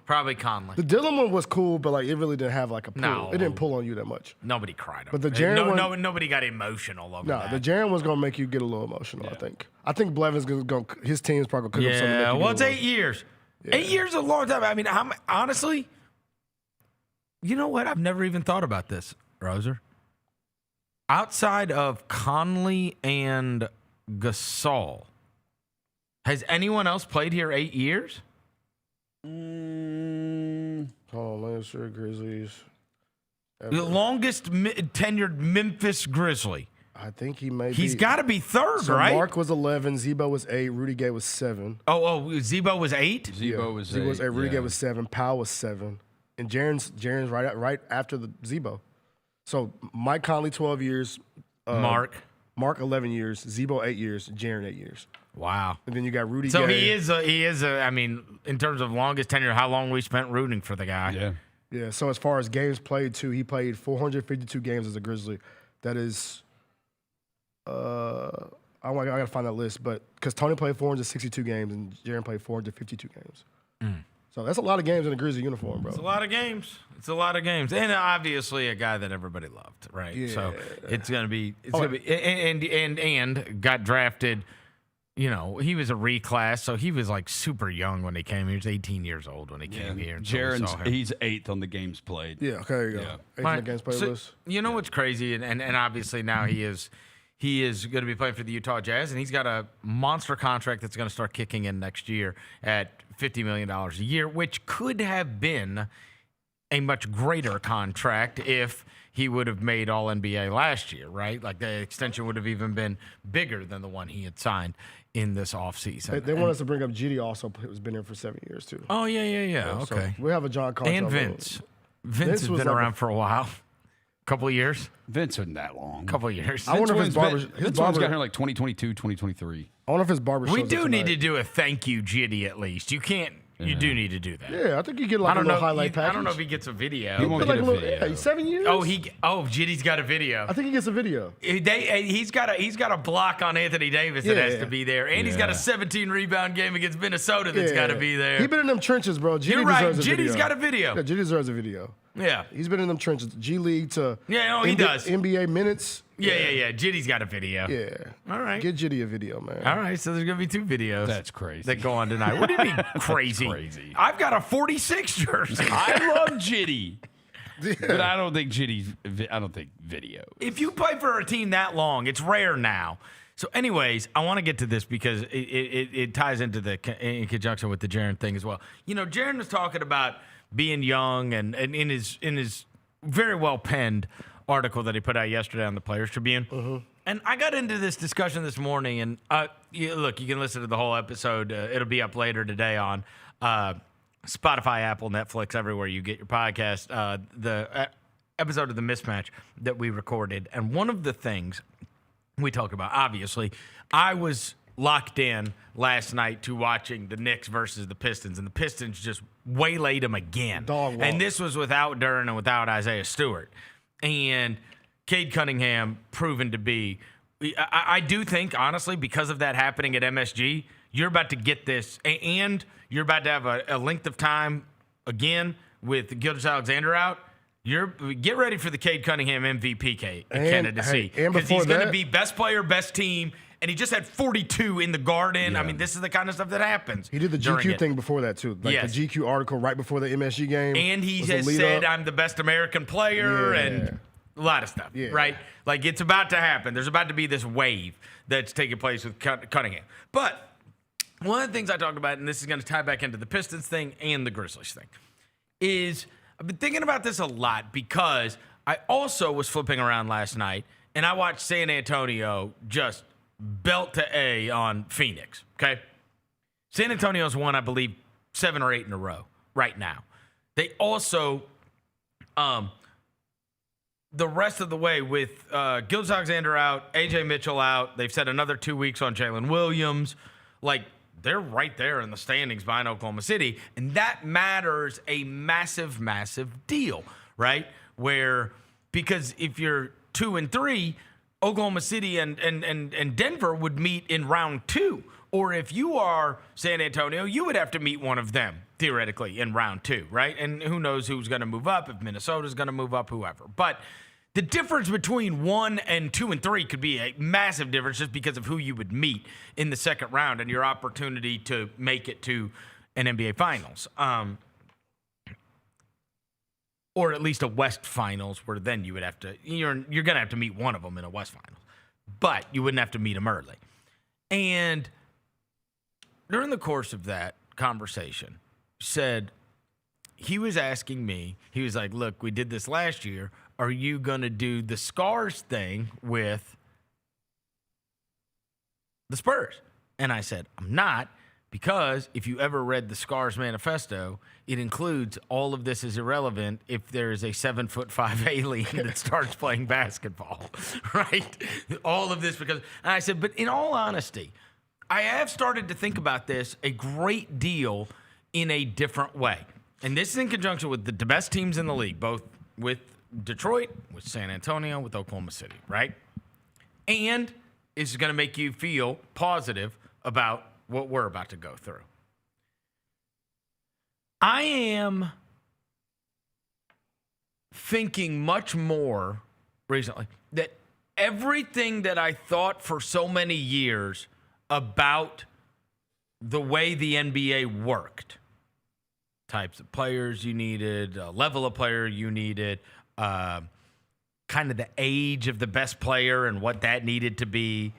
Probably Conley. The Dillon one was cool, but like it really didn't have like a pull. No. It didn't pull on you that much. Nobody cried. But the Jaren one, nobody got emotional over that. the Jaren one's gonna make you get a little emotional. Yeah. I think Blevins gonna his team's probably gonna cook up something. Yeah, well, it's 8 years. Yeah. 8 years is a long time. I mean, honestly, you know what? I've never even thought about this, Roser. Outside of Conley and Gasol, has anyone else played here 8 years? Lancer, Grizzlies. The longest tenured Memphis Grizzly. I think he may be. He's got to be third, so right? Mark was 11, Zebo was 8, Rudy Gay was 7. Oh, Zebo was 8? Zebo was 8. Zebo was 8, Rudy Gay was 7, Powell was 7. And Jaren's right after the Zebo. So Mike Conley, 12 years. Mark 11 years. Zebo, 8 years. Jaren, 8 years. Wow. And then you got Rudy So Gay. he is a, I mean, in terms of longest tenure, how long we spent rooting for the guy. Yeah. Yeah, so as far as games played, too, he played 452 games as a Grizzly. That is, I got to find that list, but because Tony played 462 games and Jaren played 452 games. So that's a lot of games in a Grizzly uniform, bro. It's a lot of games. And obviously a guy that everybody loved, right? Yeah. So it's going to be, and got drafted, you know, he was a reclass, so he was like super young when he came here. He was 18 years old when he came here. And he's 8th on the games played. Yeah, okay, there you go. 8th on the games played list. You know what's crazy? And obviously now he is going to be playing for the Utah Jazz, and he's got a monster contract that's going to start kicking in next year at $50 million a year, which could have been a much greater contract if he would have made All-NBA last year, right? Like the extension would have even been bigger than the one he had signed in this offseason. They want us to bring up Jitty also, who's been here for 7 years, too. Oh, yeah. Okay. So we have a John Collins. And Vince. Vince has been around for a while. Couple of years? Vince wasn't that long. Couple of years. I wonder if his barber got here like 2022, 2023. I wonder if his barber. We do need to do a thank you, Jitty, at least. You can't. You do need to do that. Yeah, I think you get like a little highlight package. I don't know if he gets a video. He won't get a video. Yeah, 7 years. Jitty's got a video. I think he gets a video. He's got a block on Anthony Davis that has to be there, and he's got a 17 rebound game against Minnesota that's got to be there. He's been in them trenches, bro. You're right. Jitty's got a video. Yeah, Jitty deserves a video. Yeah, he's been in them trenches, G League to he does NBA minutes. Yeah. Jitty's got a video. Yeah. All right. Get Jitty a video, man. All right. So there's gonna be 2 videos. That's crazy. That go on tonight. What do you mean crazy? Crazy. I've got a 46 jersey. I love Jitty, but I don't think video. If you play for a team that long, it's rare now. So, anyways, I want to get to this because it ties into in conjunction with the Jaren thing as well. You know, Jaren was talking about being young, and in his very well penned article that he put out yesterday on the Players Tribune. Mm-hmm. And I got into this discussion this morning, and look, you can listen to the whole episode. It'll be up later today on Spotify, Apple, Netflix, everywhere you get your podcast. The episode of The Mismatch that we recorded. And one of the things we talked about, obviously, I was locked in last night to watching the Knicks versus the Pistons, and the Pistons just waylaid them again. And this was without Duren and without Isaiah Stewart. And Cade Cunningham proven to be, I do think, honestly, because of that happening at MSG, you're about to get this, and you're about to have a length of time again with Gilgeous-Alexander out. Get ready for the Cade Cunningham MVP candidacy. Because he's going to be best player, best team, and he just had 42 in the Garden. Yeah. I mean, this is the kind of stuff that happens. He did the GQ thing before that, too. Like the GQ article right before the MSG game. And he has said, I'm the best American player, and a lot of stuff, right? Like, it's about to happen. There's about to be this wave that's taking place with Cunningham. But one of the things I talked about, and this is going to tie back into the Pistons thing and the Grizzlies thing, is I've been thinking about this a lot because I also was flipping around last night, and I watched San Antonio just belt to A on Phoenix, okay? San Antonio's won, I believe, 7 or 8 in a row right now. They also, the rest of the way with Gilgeous-Alexander out, A.J. Mitchell out, they've said another 2 weeks on Jalen Williams. Like, they're right there in the standings behind Oklahoma City, and that matters a massive, massive deal, right? Because if you're 2 and 3, Oklahoma City and Denver would meet in round 2. Or if you are San Antonio, you would have to meet one of them, theoretically, in round 2, right? And who knows who's going to move up, if Minnesota's going to move up, whoever. But the difference between 1 and 2 and 3 could be a massive difference just because of who you would meet in the second round and your opportunity to make it to an NBA Finals. Or at least a West Finals, where then you would have to, you're going to have to meet one of them in a West Finals. But you wouldn't have to meet them early. And during the course of that conversation, he was asking me, he was like, look, we did this last year. Are you going to do the Scars thing with the Spurs? And I said, I'm not, because if you ever read the Scars manifesto, it includes all of this is irrelevant if there is a 7'5" alien that starts playing basketball, right? All of this because, and I said, but in all honesty, I have started to think about this a great deal in a different way. And this is in conjunction with the best teams in the league, both with Detroit, with San Antonio, with Oklahoma City, right? And it's going to make you feel positive about what we're about to go through. I am thinking much more recently that everything that I thought for so many years about the way the NBA worked, types of players you needed, level of player you needed, kind of the age of the best player and what that needed to be,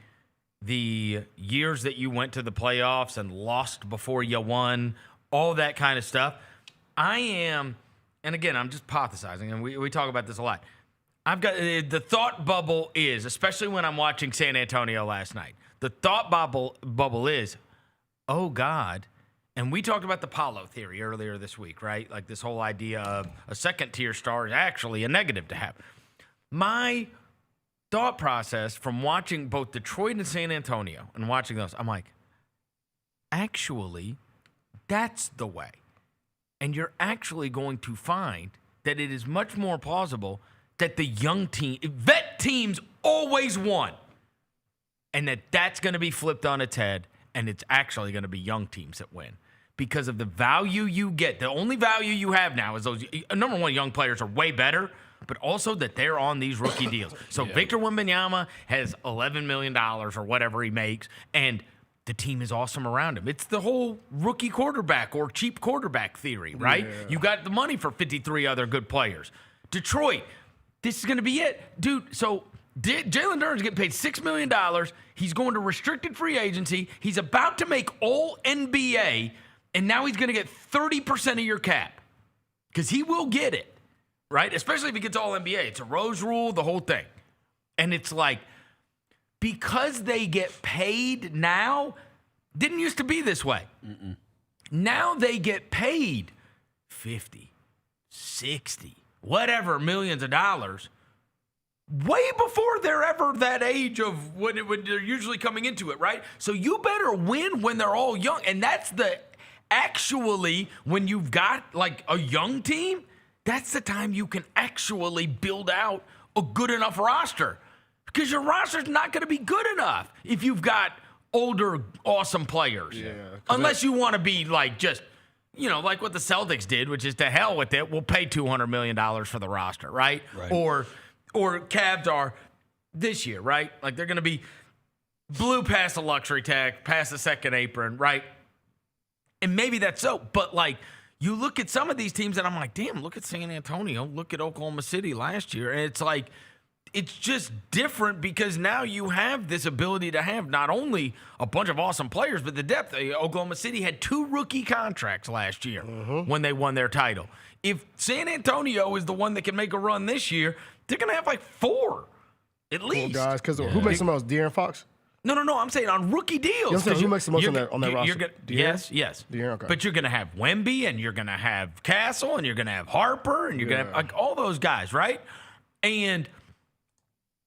the years that you went to the playoffs and lost before you won, all that kind of stuff. I am, and again, I'm just hypothesizing, and we talk about this a lot. I've got the thought bubble is, especially when I'm watching San Antonio last night, the thought bubble is, oh God. And we talked about the Paulo theory earlier this week, right? Like this whole idea of a second-tier star is actually a negative to have. my thought process from watching both Detroit and San Antonio and watching those, I'm like, actually, that's the way. And you're actually going to find that it is much more plausible that the young team, vet teams always won, and that's going to be flipped on its head, and it's actually going to be young teams that win because of the value you get. The only value you have now is those, number one, young players are way better, but also that they're on these rookie deals. So Victor Wembanyama has $11 million or whatever he makes, and the team is awesome around him. It's the whole rookie quarterback or cheap quarterback theory, right? Yeah. You got the money for 53 other good players. Detroit, this is going to be it. Dude, so Jalen Duren's getting paid $6 million. He's going to restricted free agency. He's about to make all NBA, and now he's going to get 30% of your cap because he will get it, right? Especially if he gets all NBA. It's a Rose rule, the whole thing. And it's like, because they get paid now, didn't used to be this way. Now they get paid 50, 60, whatever millions of dollars way before they're ever that age of when they're usually coming into it, right? So you better win when they're all young. And that's actually, when you've got like a young team, that's the time you can actually build out a good enough roster. Because your roster's not going to be good enough if you've got older, awesome players. Yeah, unless you want to be like just, like what the Celtics did, which is to hell with it. We'll pay $200 million for the roster, right? Or Cavs are this year, right? Like they're going to be blew past the luxury tax, past the second apron, right? And maybe that's so. But like you look at some of these teams and I'm like, damn, look at San Antonio. Look at Oklahoma City last year. And it's like, it's just different because now you have this ability to have not only a bunch of awesome players, but the depth. Oklahoma City had 2 rookie contracts last year when they won their title. If San Antonio is the one that can make a run this year, they're going to have like 4 at least. Guys, because who makes the most? De'Aaron Fox? No. I'm saying on rookie deals. Who makes the most on that roster? Yes. De'Aaron, okay. But you're going to have Wemby, and you're going to have Castle, and you're going to have Harper, and you're going to have like all those guys, right? And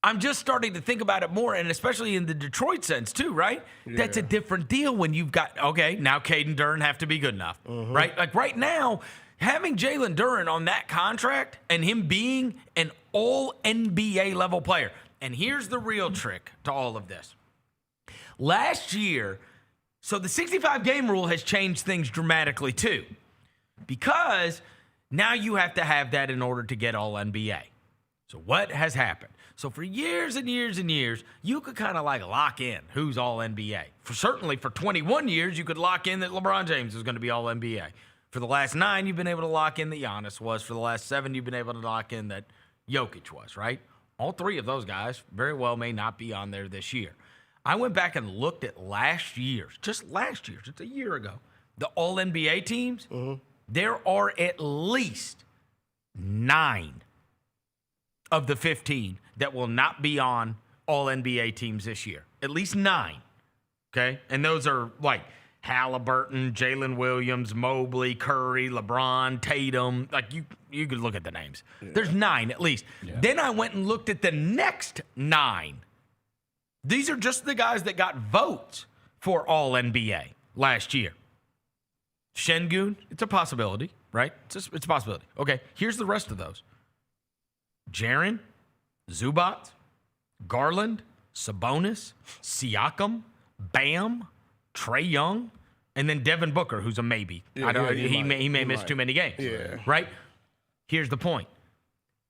I'm just starting to think about it more, and especially in the Detroit sense too, right? Yeah. That's a different deal when you've got, okay, now Caden Duren have to be good enough, right? Like right now, having Jalen Duren on that contract and him being an all-NBA level player. And here's the real trick to all of this. Last year, so the 65-game rule has changed things dramatically too, because now you have to have that in order to get all-NBA. So what has happened? So for years and years and years, you could kind of like lock in who's all NBA. Certainly for 21 years, you could lock in that LeBron James is going to be all NBA. For the last 9, you've been able to lock in that Giannis was. For the last 7, you've been able to lock in that Jokic was, right? All 3 of those guys very well may not be on there this year. I went back and looked at just a year ago, the all NBA teams. There are at least 9 of the 15 that will not be on all NBA teams this year. At least 9. Okay? And those are like Halliburton, Jalen Williams, Mobley, Curry, LeBron, Tatum. Like you could look at the names. Yeah. There's 9 at least. Yeah. Then I went and looked at the next 9. These are just the guys that got votes for all NBA last year. Şengün, it's a possibility, right? It's a possibility. Okay, here's the rest of those. Jaren, Zubac, Garland, Sabonis, Siakam, Bam, Trae Young, and then Devin Booker, who's a maybe. He may miss too many games. Yeah. Right? Here's the point.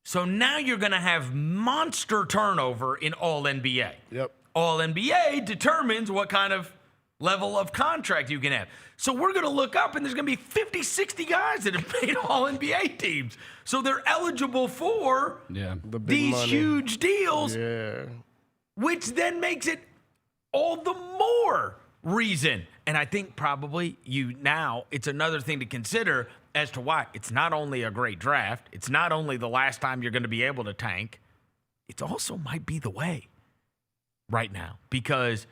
So now you're going to have monster turnover in all NBA. Yep. All NBA determines what kind of level of contract you can have. So we're going to look up, and there's going to be 50, 60 guys that have made all NBA teams. So they're eligible for these huge deals, which then makes it all the more reason. And I think probably it's another thing to consider as to why it's not only a great draft, it's not only the last time you're going to be able to tank, it also might be the way right now. Because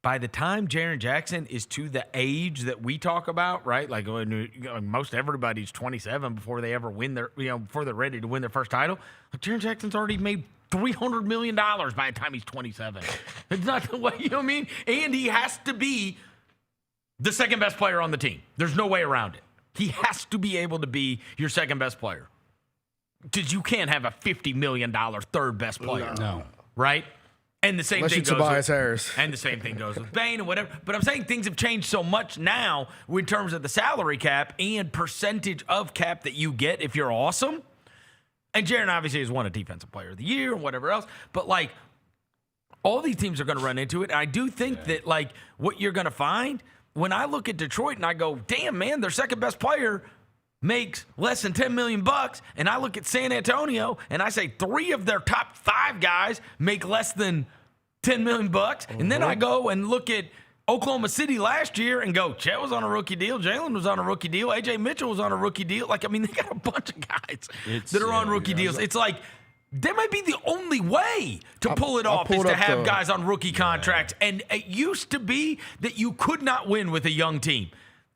by the time Jaren Jackson is to the age that we talk about, right? Like when most everybody's 27 before they ever win before they're ready to win their first title. Like Jaren Jackson's already made $300 million by the time he's 27. It's not the way, you know what I mean? And he has to be the second best player on the team. There's no way around it. He has to be able to be your second best player. Because you can't have a $50 million third best player. No. Right? And the same Unless thing you're goes Tobias Harris. And the same thing goes with Bane and whatever. But I'm saying things have changed so much now in terms of the salary cap and percentage of cap that you get if you're awesome. And Jaren obviously has won a defensive player of the year and whatever else. But like all these teams are going to run into it. And I do think that like what you're going to find when I look at Detroit and I go, damn man, their second best player makes less than $10 million, and I look at San Antonio and I say 3 of their top 5 guys make less than $10 million, and then I go and look at Oklahoma City last year and go, Chet was on a rookie deal, Jalen was on a rookie deal, AJ Mitchell was on a rookie deal. Like, I mean, they got a bunch of guys that are on rookie deals. It's like that might be the only way to pull it off is to have guys on rookie contracts. And it used to be that you could not win with a young team.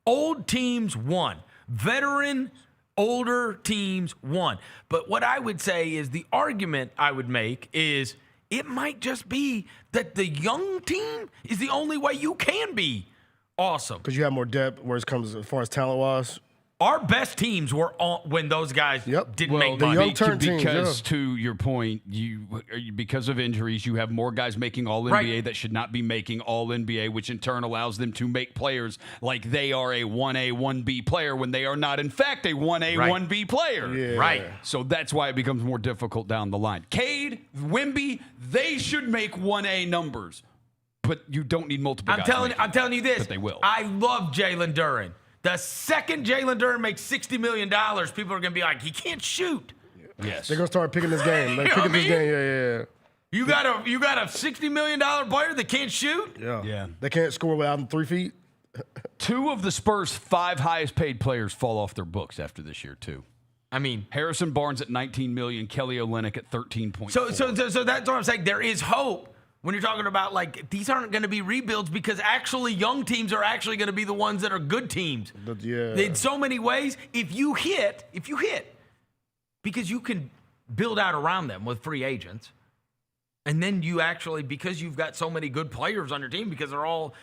Old teams won. Veteran, older teams won. But what I would say is the argument I would make is it might just be that the young team is the only way you can be awesome. Because you have more depth where it comes as far as talent-wise. Our best teams were on when those guys didn't make the money. young turn Because teams, to your point, because of injuries, you have more guys making All-NBA that should not be making All-NBA, which in turn allows them to make players like they are a 1A, 1B player when they are not, in fact, a 1A, 1B player. Yeah. Right. So that's why it becomes more difficult down the line. Cade, Wemby, they should make 1A numbers, but you don't need multiple guys. I'm telling you this. But they will. I love Jalen Duren. The second Jalen Duren makes $60 million, people are going to be like, he can't shoot. Yes. They're going to start picking this game. You know what I mean? Yeah. You got a $60 million player that can't shoot? Yeah. They can't score without 3 feet. 2 of the Spurs' 5 highest paid players fall off their books after this year, too. I mean, Harrison Barnes at $19 million, Kelly Olynyk at $13.4. So that's what I'm saying. There is hope when you're talking about, like, these aren't going to be rebuilds because actually young teams are actually going to be the ones that are good teams. In so many ways, if you hit, because you can build out around them with free agents, and then you actually, because you've got so many good players on your team, because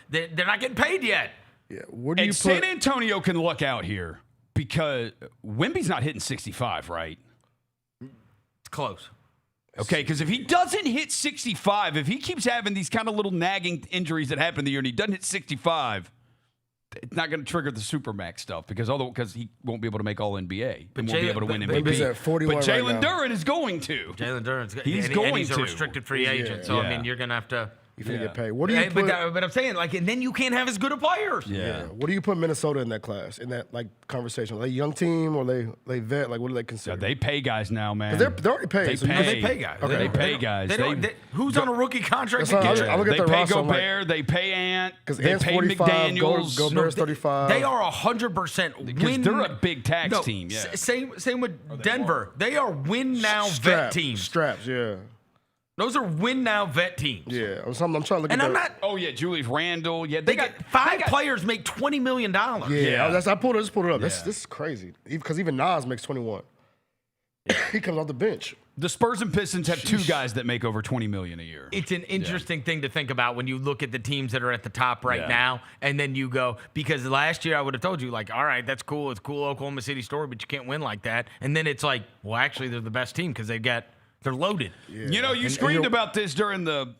they're not getting paid yet. Yeah. Where do you San Antonio can luck out here because Wemby's not hitting 65, right? It's close. Okay, because if he doesn't hit 65, if he keeps having these kind of little nagging injuries that happen in the year and he doesn't hit 65, it's not going to trigger the Supermax stuff because he won't be able to make All-NBA. But won't be able to win MVP. But Jalen Duren is going to. Jalen Duren's he's a restricted free agent. So, I mean, you're going to have to. You're going to get paid. What do you put? But I'm saying, like, and then you can't have as good of players. Yeah. What do you put Minnesota in that class, in that, like, conversation? Are they a young team or they vet? Like, what do they consider? They pay guys now, man. They're already paid. They pay guys. Okay. They pay guys. Who's on a rookie contract? They pay Gobert. They pay Ant. They pay McDaniels. Gobert's 35. They are 100% because they're a big tax team. Yeah. Same with Denver. They are win now vet teams. Straps, yeah. Those are win now vet teams. Yeah, I'm trying to look at that. Oh yeah, Julius Randle. Yeah, they got 5 players make $20 million. Yeah. I just pulled it up. Yeah. This is crazy. Because even Nas makes 21. He comes off the bench. The Spurs and Pistons have 2 guys that make over $20 million a year. It's an interesting thing to think about when you look at the teams that are at the top right now, and then you go, because last year I would have told you, like, all right, that's cool. It's a cool Oklahoma City story, but you can't win like that. And then it's like, well, actually, they're the best team because they're loaded. Yeah. You know, you screamed about this during the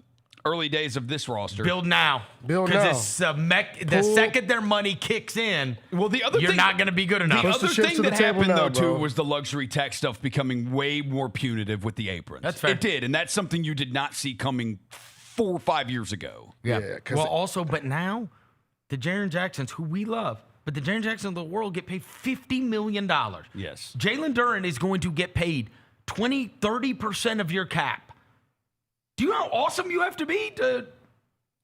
early days of this roster. Build now. Because the second their money kicks in, you're not going to be good enough. The other thing that happened, too, was the luxury tax stuff becoming way more punitive with the aprons. That's fair. It did, and that's something you did not see coming 4 or 5 years ago. Yeah. But now, the Jaren Jacksons, who we love, but the Jaren Jacksons of the world get paid $50 million. Yes. Jalen Duren is going to get paid 30% of your cap. Do you know how awesome you have to be to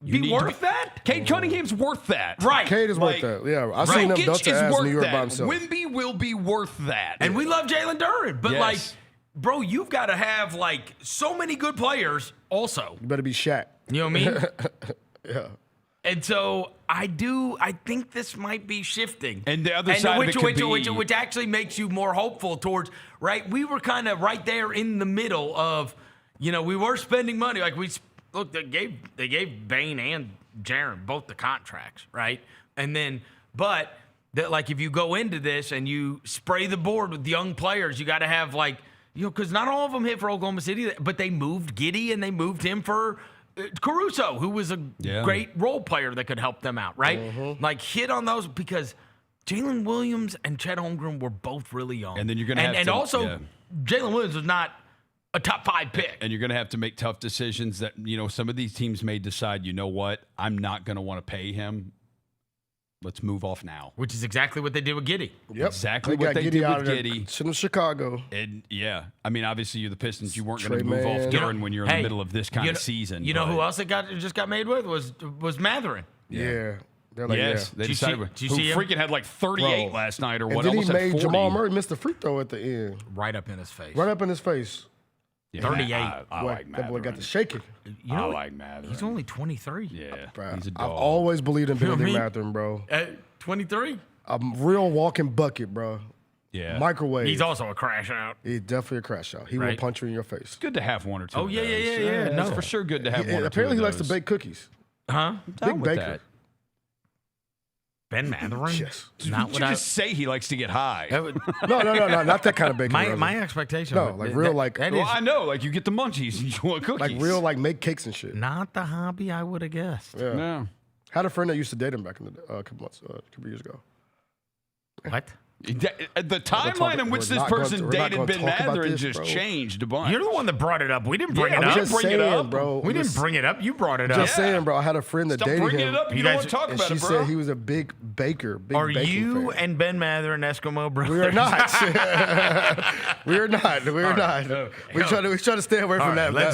be worth that? Cade Cunningham's worth that. Right. Cade is worth that. Yeah. I've seen him dust to ass in New York by himself. Wemby will be worth that. And we love Jalen Duren. But, like, bro, you've got to have, like, so many good players also. You better be Shaq. You know what I mean? Yeah. And so I think this might be shifting. And the other side of it could be... Which actually makes you more hopeful towards, right? We were kind of right there in the middle of, we were spending money. Like look, they gave Bane and Jaren both the contracts, right? And then, but that like if you go into this and you spray the board with young players, you got to have because not all of them hit for Oklahoma City, but they moved Gitty and they moved him for Caruso, who was a great role player that could help them out, right? Mm-hmm. Like hit on those because Jalen Williams and Chet Holmgren were both really young. And then you're going to have to. Also, Jalen Williams was not a top 5 pick. And you're going to have to make tough decisions that, some of these teams may decide, you know what, I'm not going to want to pay him. Let's move off now. Which is exactly what they did with Gitty. Yep. Exactly what they did with Gitty. Sent him to Chicago. And I mean, obviously you're the Pistons. You weren't going to move off during when you're in the middle of this kind of season. You know who else it just got made with was Matherin. Yeah. They're like, they decided. Did you see him? Freaking had like 38 last night or what? And then almost he made 40. Jamal Murray miss the free throw at the end. Right up in his face. Right up in his face. Yeah, 38. I like Matherin. That boy got the shaking. I like Matherin. He's only 23. Yeah, bro, he's a dog. I've always believed in Benedict Matherin, bro. 23? A real walking bucket, bro. Yeah. Microwave. He's also a crash out. He's definitely a crash out. He will punch you in your face. It's good to have one or two. Oh, yeah. No, it's for sure good to have one or two. Apparently, he likes to bake cookies. Huh? Big baker. That. Ben Matherin? Yes. Not what you just say he likes to get high. No, not that kind of baking. My expectation. No, like real, like. Well, I know, like you get the munchies and you want cookies. Like real, like make cakes and shit. Not the hobby I would have guessed. Yeah. No. Had a friend that used to date him back in the couple years ago. What? The timeline in which this person dated Ben Matherin just changed a bunch. You're the one that brought it up. We didn't bring it I'm up. just saying, bro. We didn't bring it up. You brought it up. Just saying, bro. I had a friend that dated him. Stop bringing it up. You don't want to talk about it, bro. She said he was a big baker. Are you and Ben Matherin Eskimo brothers? We are not. We are not. We are not. Okay. We try to stay away from that. No.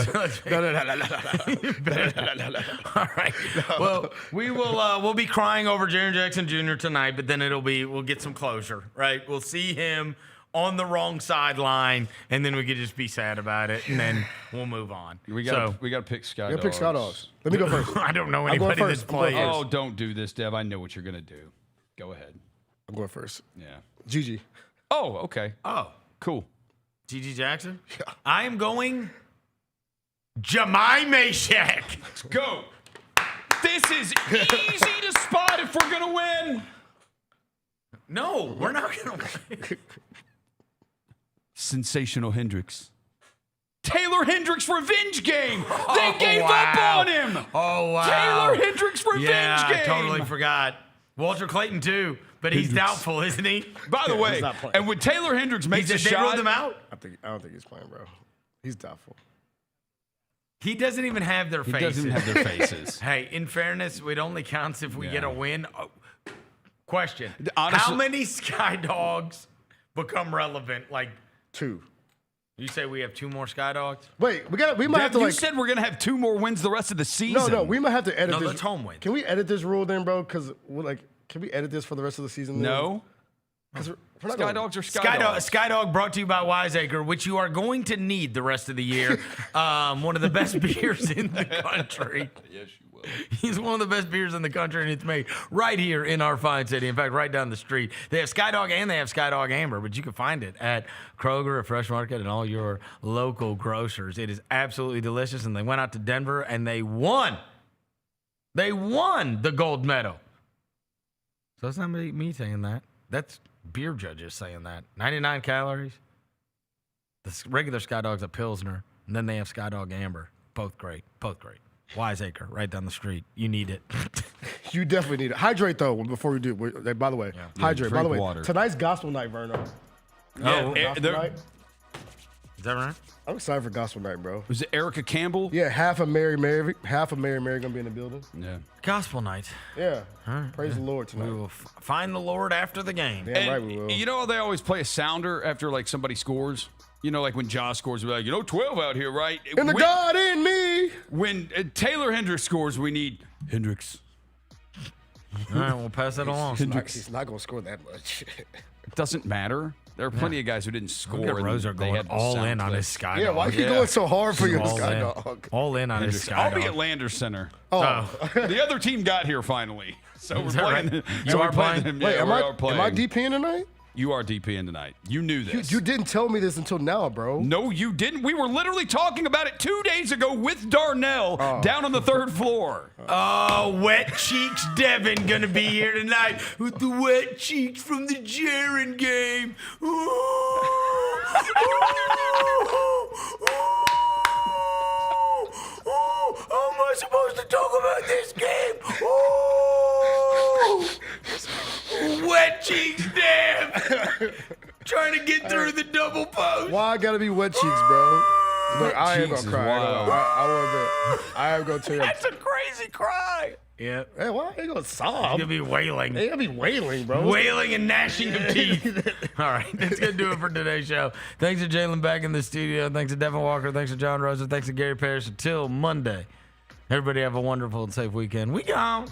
All right. Well, we'll be crying over Jaren Jackson Jr. tonight, but then we'll get some closure. Right, we'll see him on the wrong sideline, and then we could just be sad about it, and then we'll move on. We got to pick Sky Dogs. Pick Sky Dogs. Let me go first. I don't know anybody that's playing. Oh, don't do this, Dev. I know what you're gonna do. Go ahead. I'm going first. Yeah. Gigi. Oh, okay. Oh, cool. Gigi Jackson. Yeah. I am going Jemai Mashek. Let's go. This is easy to spot if we're gonna win. No, we're not going to win. Sensational Hendricks. Taylor Hendricks revenge game. They gave up on him. Oh, wow. Taylor Hendricks revenge game. I totally forgot. Walter Clayton, too, but he's doubtful, isn't he? By the way, and when Taylor Hendricks makes a shot. They ruled him out? I don't think he's playing, bro. He's doubtful. He doesn't even have their faces. He doesn't have their faces. Hey, in fairness, it only counts if we get a win. Question. Honestly, how many Sky Dogs become relevant? Like 2. You say we have 2 more Sky Dogs? Wait, we might have to You said we're going to have 2 more wins the rest of the season. No, we might have to edit this. No, that's home win. Can we edit this rule then, bro? Because can we edit this for the rest of the season? No. Sky Dogs are Sky Dogs. Sky Dog brought to you by Wiseacre, which you are going to need the rest of the year. One of the best beers in the country. Yes, you will. He's one of the best beers in the country, and it's made right here in our fine city. In fact, right down the street. They have Sky Dog and they have Sky Dog Amber, but you can find it at Kroger, at Fresh Market, and all your local grocers. It is absolutely delicious, and they went out to Denver, and they won. They won the gold medal. So that's not me saying that. That's beer judges saying that. 99 calories. The regular Sky Dog's a Pilsner, and then they have Sky Dog Amber. Both great. Wiseacre, right down the street. You need it. You definitely need it. Hydrate, though, before we do. By the way, hydrate. By the way, water. Tonight's gospel night, Vernon. Gospel night. Is that right? I'm excited for gospel night, bro. Was it Erica Campbell? Yeah, half of Mary Mary gonna be in the building. Yeah. Gospel night. Yeah. Praise the Lord tonight. We will find the Lord after the game. Damn right we will. You know how they always play a sounder after like somebody scores? You know, like when Josh scores, we're like, 12 out here, right? And the God in me. When Taylor Hendricks scores, we need Hendricks. All right, we'll pass that along. He's not going to score that much. It doesn't matter. There are plenty of guys who didn't score. Roser going all in on his Sky Dog. Yeah, why are you going so hard for your Sky Dog? All in on his Sky Dog. I'll be at Landers Center. Oh. The other team got here finally. So we're playing. Right? You are playing? Wait, am I DPing tonight? You are DPing tonight. You knew this. You didn't tell me this until now, bro. No, you didn't. We were literally talking about it 2 days ago with Darnell down on the 3rd floor. Oh, Wet Cheeks Devin gonna be here tonight with the wet cheeks from the Jaren game. How am I supposed to talk about this game? Wet Cheeks Dev trying to get through the double post. Why I gotta be wet cheeks, bro? Look, I ain't gonna cry. I am gonna tell you. That's a crazy cry. Yeah. Hey, why ain't gonna sob? You're gonna be wailing. Ain't gonna be wailing, bro. Wailing and gnashing of teeth. All right, that's gonna do it for today's show. Thanks to Jalen back in the studio. Thanks to Devin Walker. Thanks to John Rosa. Thanks to Gary Parrish. Until Monday, everybody have a wonderful and safe weekend. We gone.